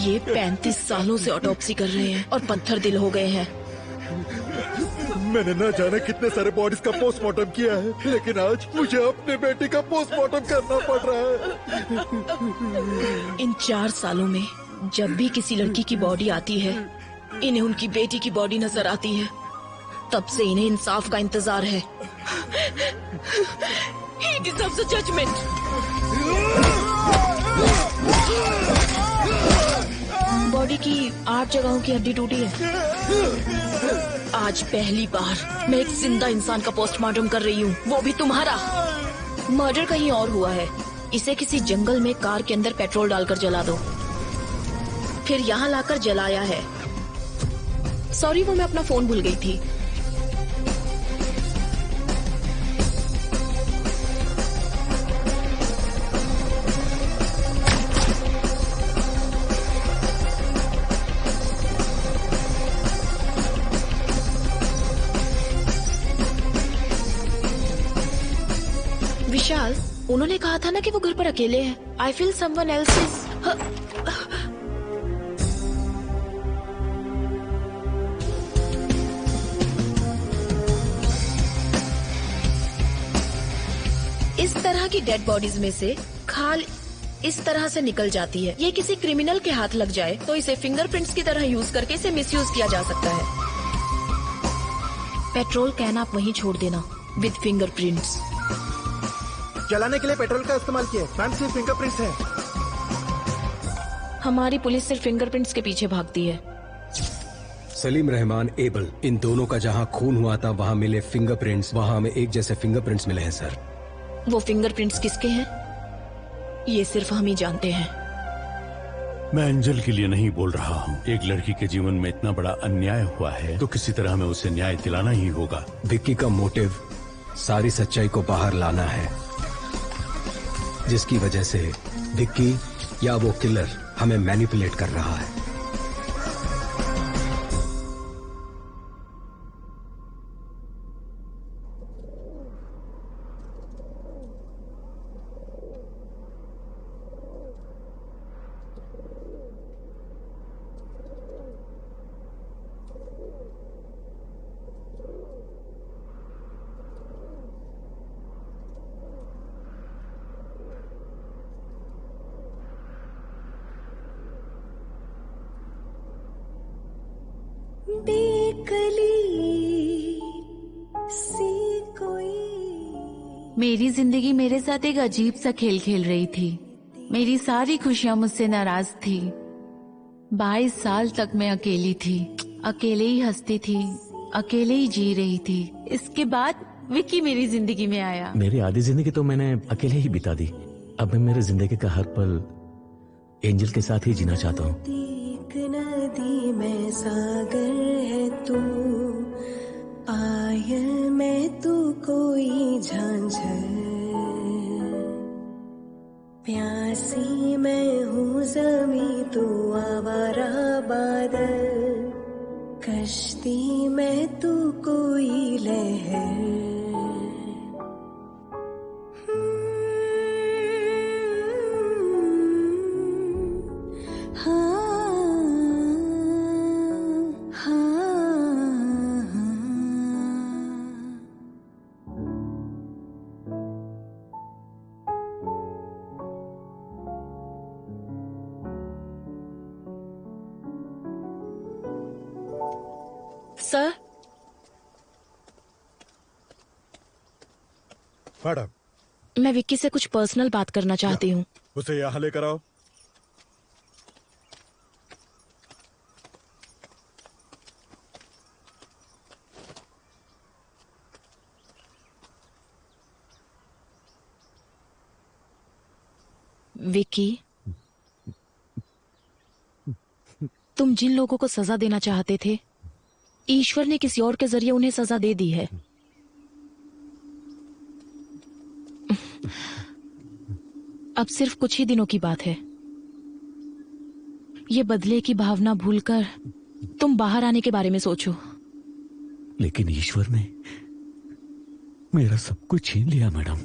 ये 35 सालों से ऑटोप्सी कर रहे हैं और पत्थर दिल हो गए हैं। मैंने ना जाने कितने सारे बॉडीज का पोस्टमार्टम किया है, लेकिन आज मुझे अपने बेटे का पोस्टमार्टम करना पड़ रहा है। इन 4 सालों में जब भी किसी लड़की की बॉडी आती है, इन्हें उनकी बेटी की बॉडी नजर आती है। तब से इन्हें इंसाफ का इंतजार है। He deserves a judgment. Body की 8 जगहों की हड्डी टूटी है। आज पहली बार मैं एक जिंदा इंसान का पोस्टमार्टम कर रही हूँ, वो भी तुम्हारा। मर्डर कहीं और हुआ है। इसे किसी जंगल में कार के अंदर पेट्रोल डालकर जला दो, फिर यहाँ लाकर जलाया है। सॉरी, वो मैं अपना फोन भूल गई थी। विशाल, उन्होंने कहा था ना कि वो घर पर अकेले हैं। I feel someone else is. इस तरह की डेड बॉडीज में से खाल इस तरह से निकल जाती है। ये किसी क्रिमिनल के हाथ लग जाए तो इसे फिंगरप्रिंट्स की तरह यूज करके इसे मिसयूज किया जा सकता है। पेट्रोल कैन आप वहीं छोड़ देना विद फिंगरप्रिंट्स। जलाने के लिए पेट्रोल का इस्तेमाल किया। मैम, सिर्फ फिंगरप्रिंट्स है। हमारी पुलिस सिर्फ फिंगरप्रिंट्स के पीछे भागती है। सलीम रहमान एबल, इन दोनों का जहां खून हुआ था वहां मिले फिंगरप्रिंट्स, वहां हमें एक जैसे फिंगरप्रिंट्स मिले हैं सर। वो फिंगरप्रिंट्स किसके हैं ये सिर्फ हम ही जानते हैं। मैं एंजल के लिए नहीं बोल रहा हूँ। एक लड़की के जीवन में इतना बड़ा अन्याय हुआ है तो किसी तरह हमें उसे न्याय दिलाना ही होगा। विक्की का मोटिव सारी सच्चाई को बाहर लाना है, जिसकी वजह से विक्की या वो किलर हमें मैनिपुलेट कर रहा है। मेरी जिंदगी मेरे साथ एक अजीब सा खेल खेल रही थी। मेरी सारी खुशियां मुझसे नाराज थी। 22 साल तक मैं अकेली थी, अकेले ही हंसती थी, अकेले ही जी रही थी। इसके बाद विक्की मेरी जिंदगी में आया। मेरी आधी जिंदगी तो मैंने अकेले ही बिता दी। अब मैं मेरे जिंदगी का हर पल एंजल के साथ ही जीना चाहता हूँ। एक नदी में सागर है तू, पायल में तू कोई झांझर, प्यासी मैं हूँ जमी तू आवारा बादल, कश्ती में तू कोई लहर। सर, मैडम, मैं विक्की से कुछ पर्सनल बात करना चाहती हूँ। उसे यहाँ लेकर आओ। विक्की, तुम जिन लोगों को सजा देना चाहते थे, ईश्वर ने किसी और के जरिए उन्हें सजा दे दी है। अब सिर्फ कुछ ही दिनों की बात है। ये बदले की भावना भूलकर तुम बाहर आने के बारे में सोचो। लेकिन ईश्वर ने मेरा सब कुछ छीन लिया मैडम।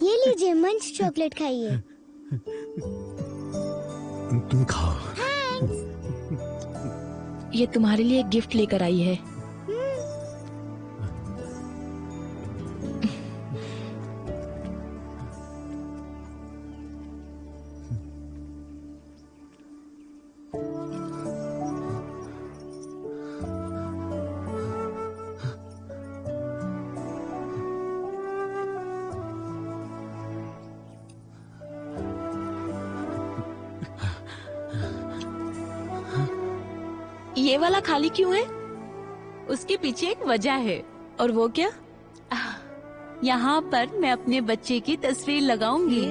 ये लीजिए, मंच चॉकलेट खाइए। तुम खाओ। ये तुम्हारे लिए एक गिफ्ट लेकर आई है। ये वाला खाली क्यों है? उसके पीछे एक वजह है। और वो क्या? यहाँ पर मैं अपने बच्चे की तस्वीर लगाऊंगी।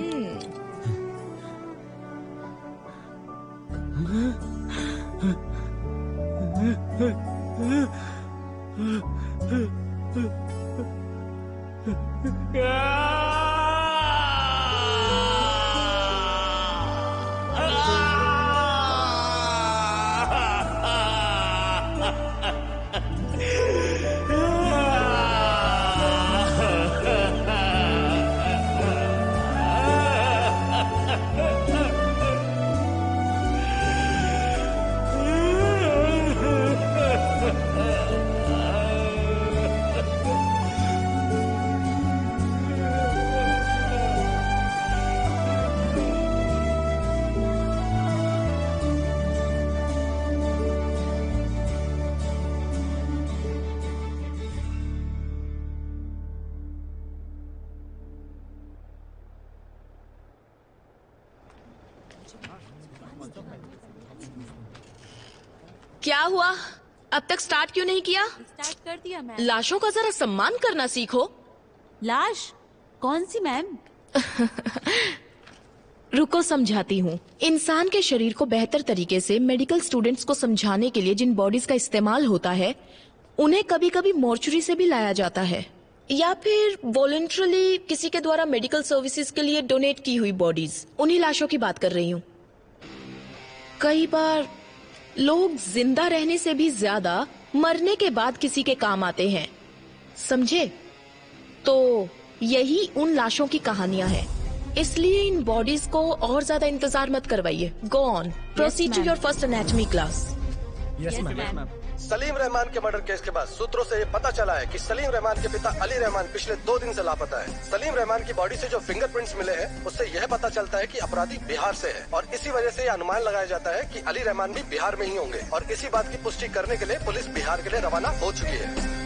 क्या हुआ? अब तक स्टार्ट क्यों नहीं किया? स्टार्ट कर दिया मैम। लाशों का जरा सम्मान करना सीखो। लाश? कौन सी मैम? रुको समझाती हूँ। इंसान के शरीर को बेहतर तरीके से मेडिकल स्टूडेंट्स को समझाने के लिए जिन बॉडीज का इस्तेमाल होता है, उन्हें कभी कभी मॉर्चुरी से भी लाया जाता है, या फिर वॉलंटरली किसी के द्वारा मेडिकल सर्विसेज के लिए डोनेट की हुई बॉडीज। उन्हीं लाशों की बात कर रही हूँ। कई बार लोग जिंदा रहने से भी ज्यादा मरने के बाद किसी के काम आते हैं, समझे? तो यही उन लाशों की कहानियां हैं। इसलिए इन बॉडीज को और ज्यादा इंतजार मत करवाइए। Go on, proceed to your first anatomy class. Yes ma'am. Salim Rahman के मर्डर केस के बाद सूत्रों से ये पता चला है कि सलीम रहमान के पिता अली रहमान पिछले 2 दिन से लापता है। सलीम रहमान की बॉडी से जो फिंगरप्रिंट्स मिले हैं, उससे यह पता चलता है कि अपराधी बिहार से है, और इसी वजह से यह अनुमान लगाया जाता है कि अली रहमान भी बिहार में ही होंगे। और इसी बात की पुष्टि करने के लिए पुलिस बिहार के लिए रवाना हो चुकी है।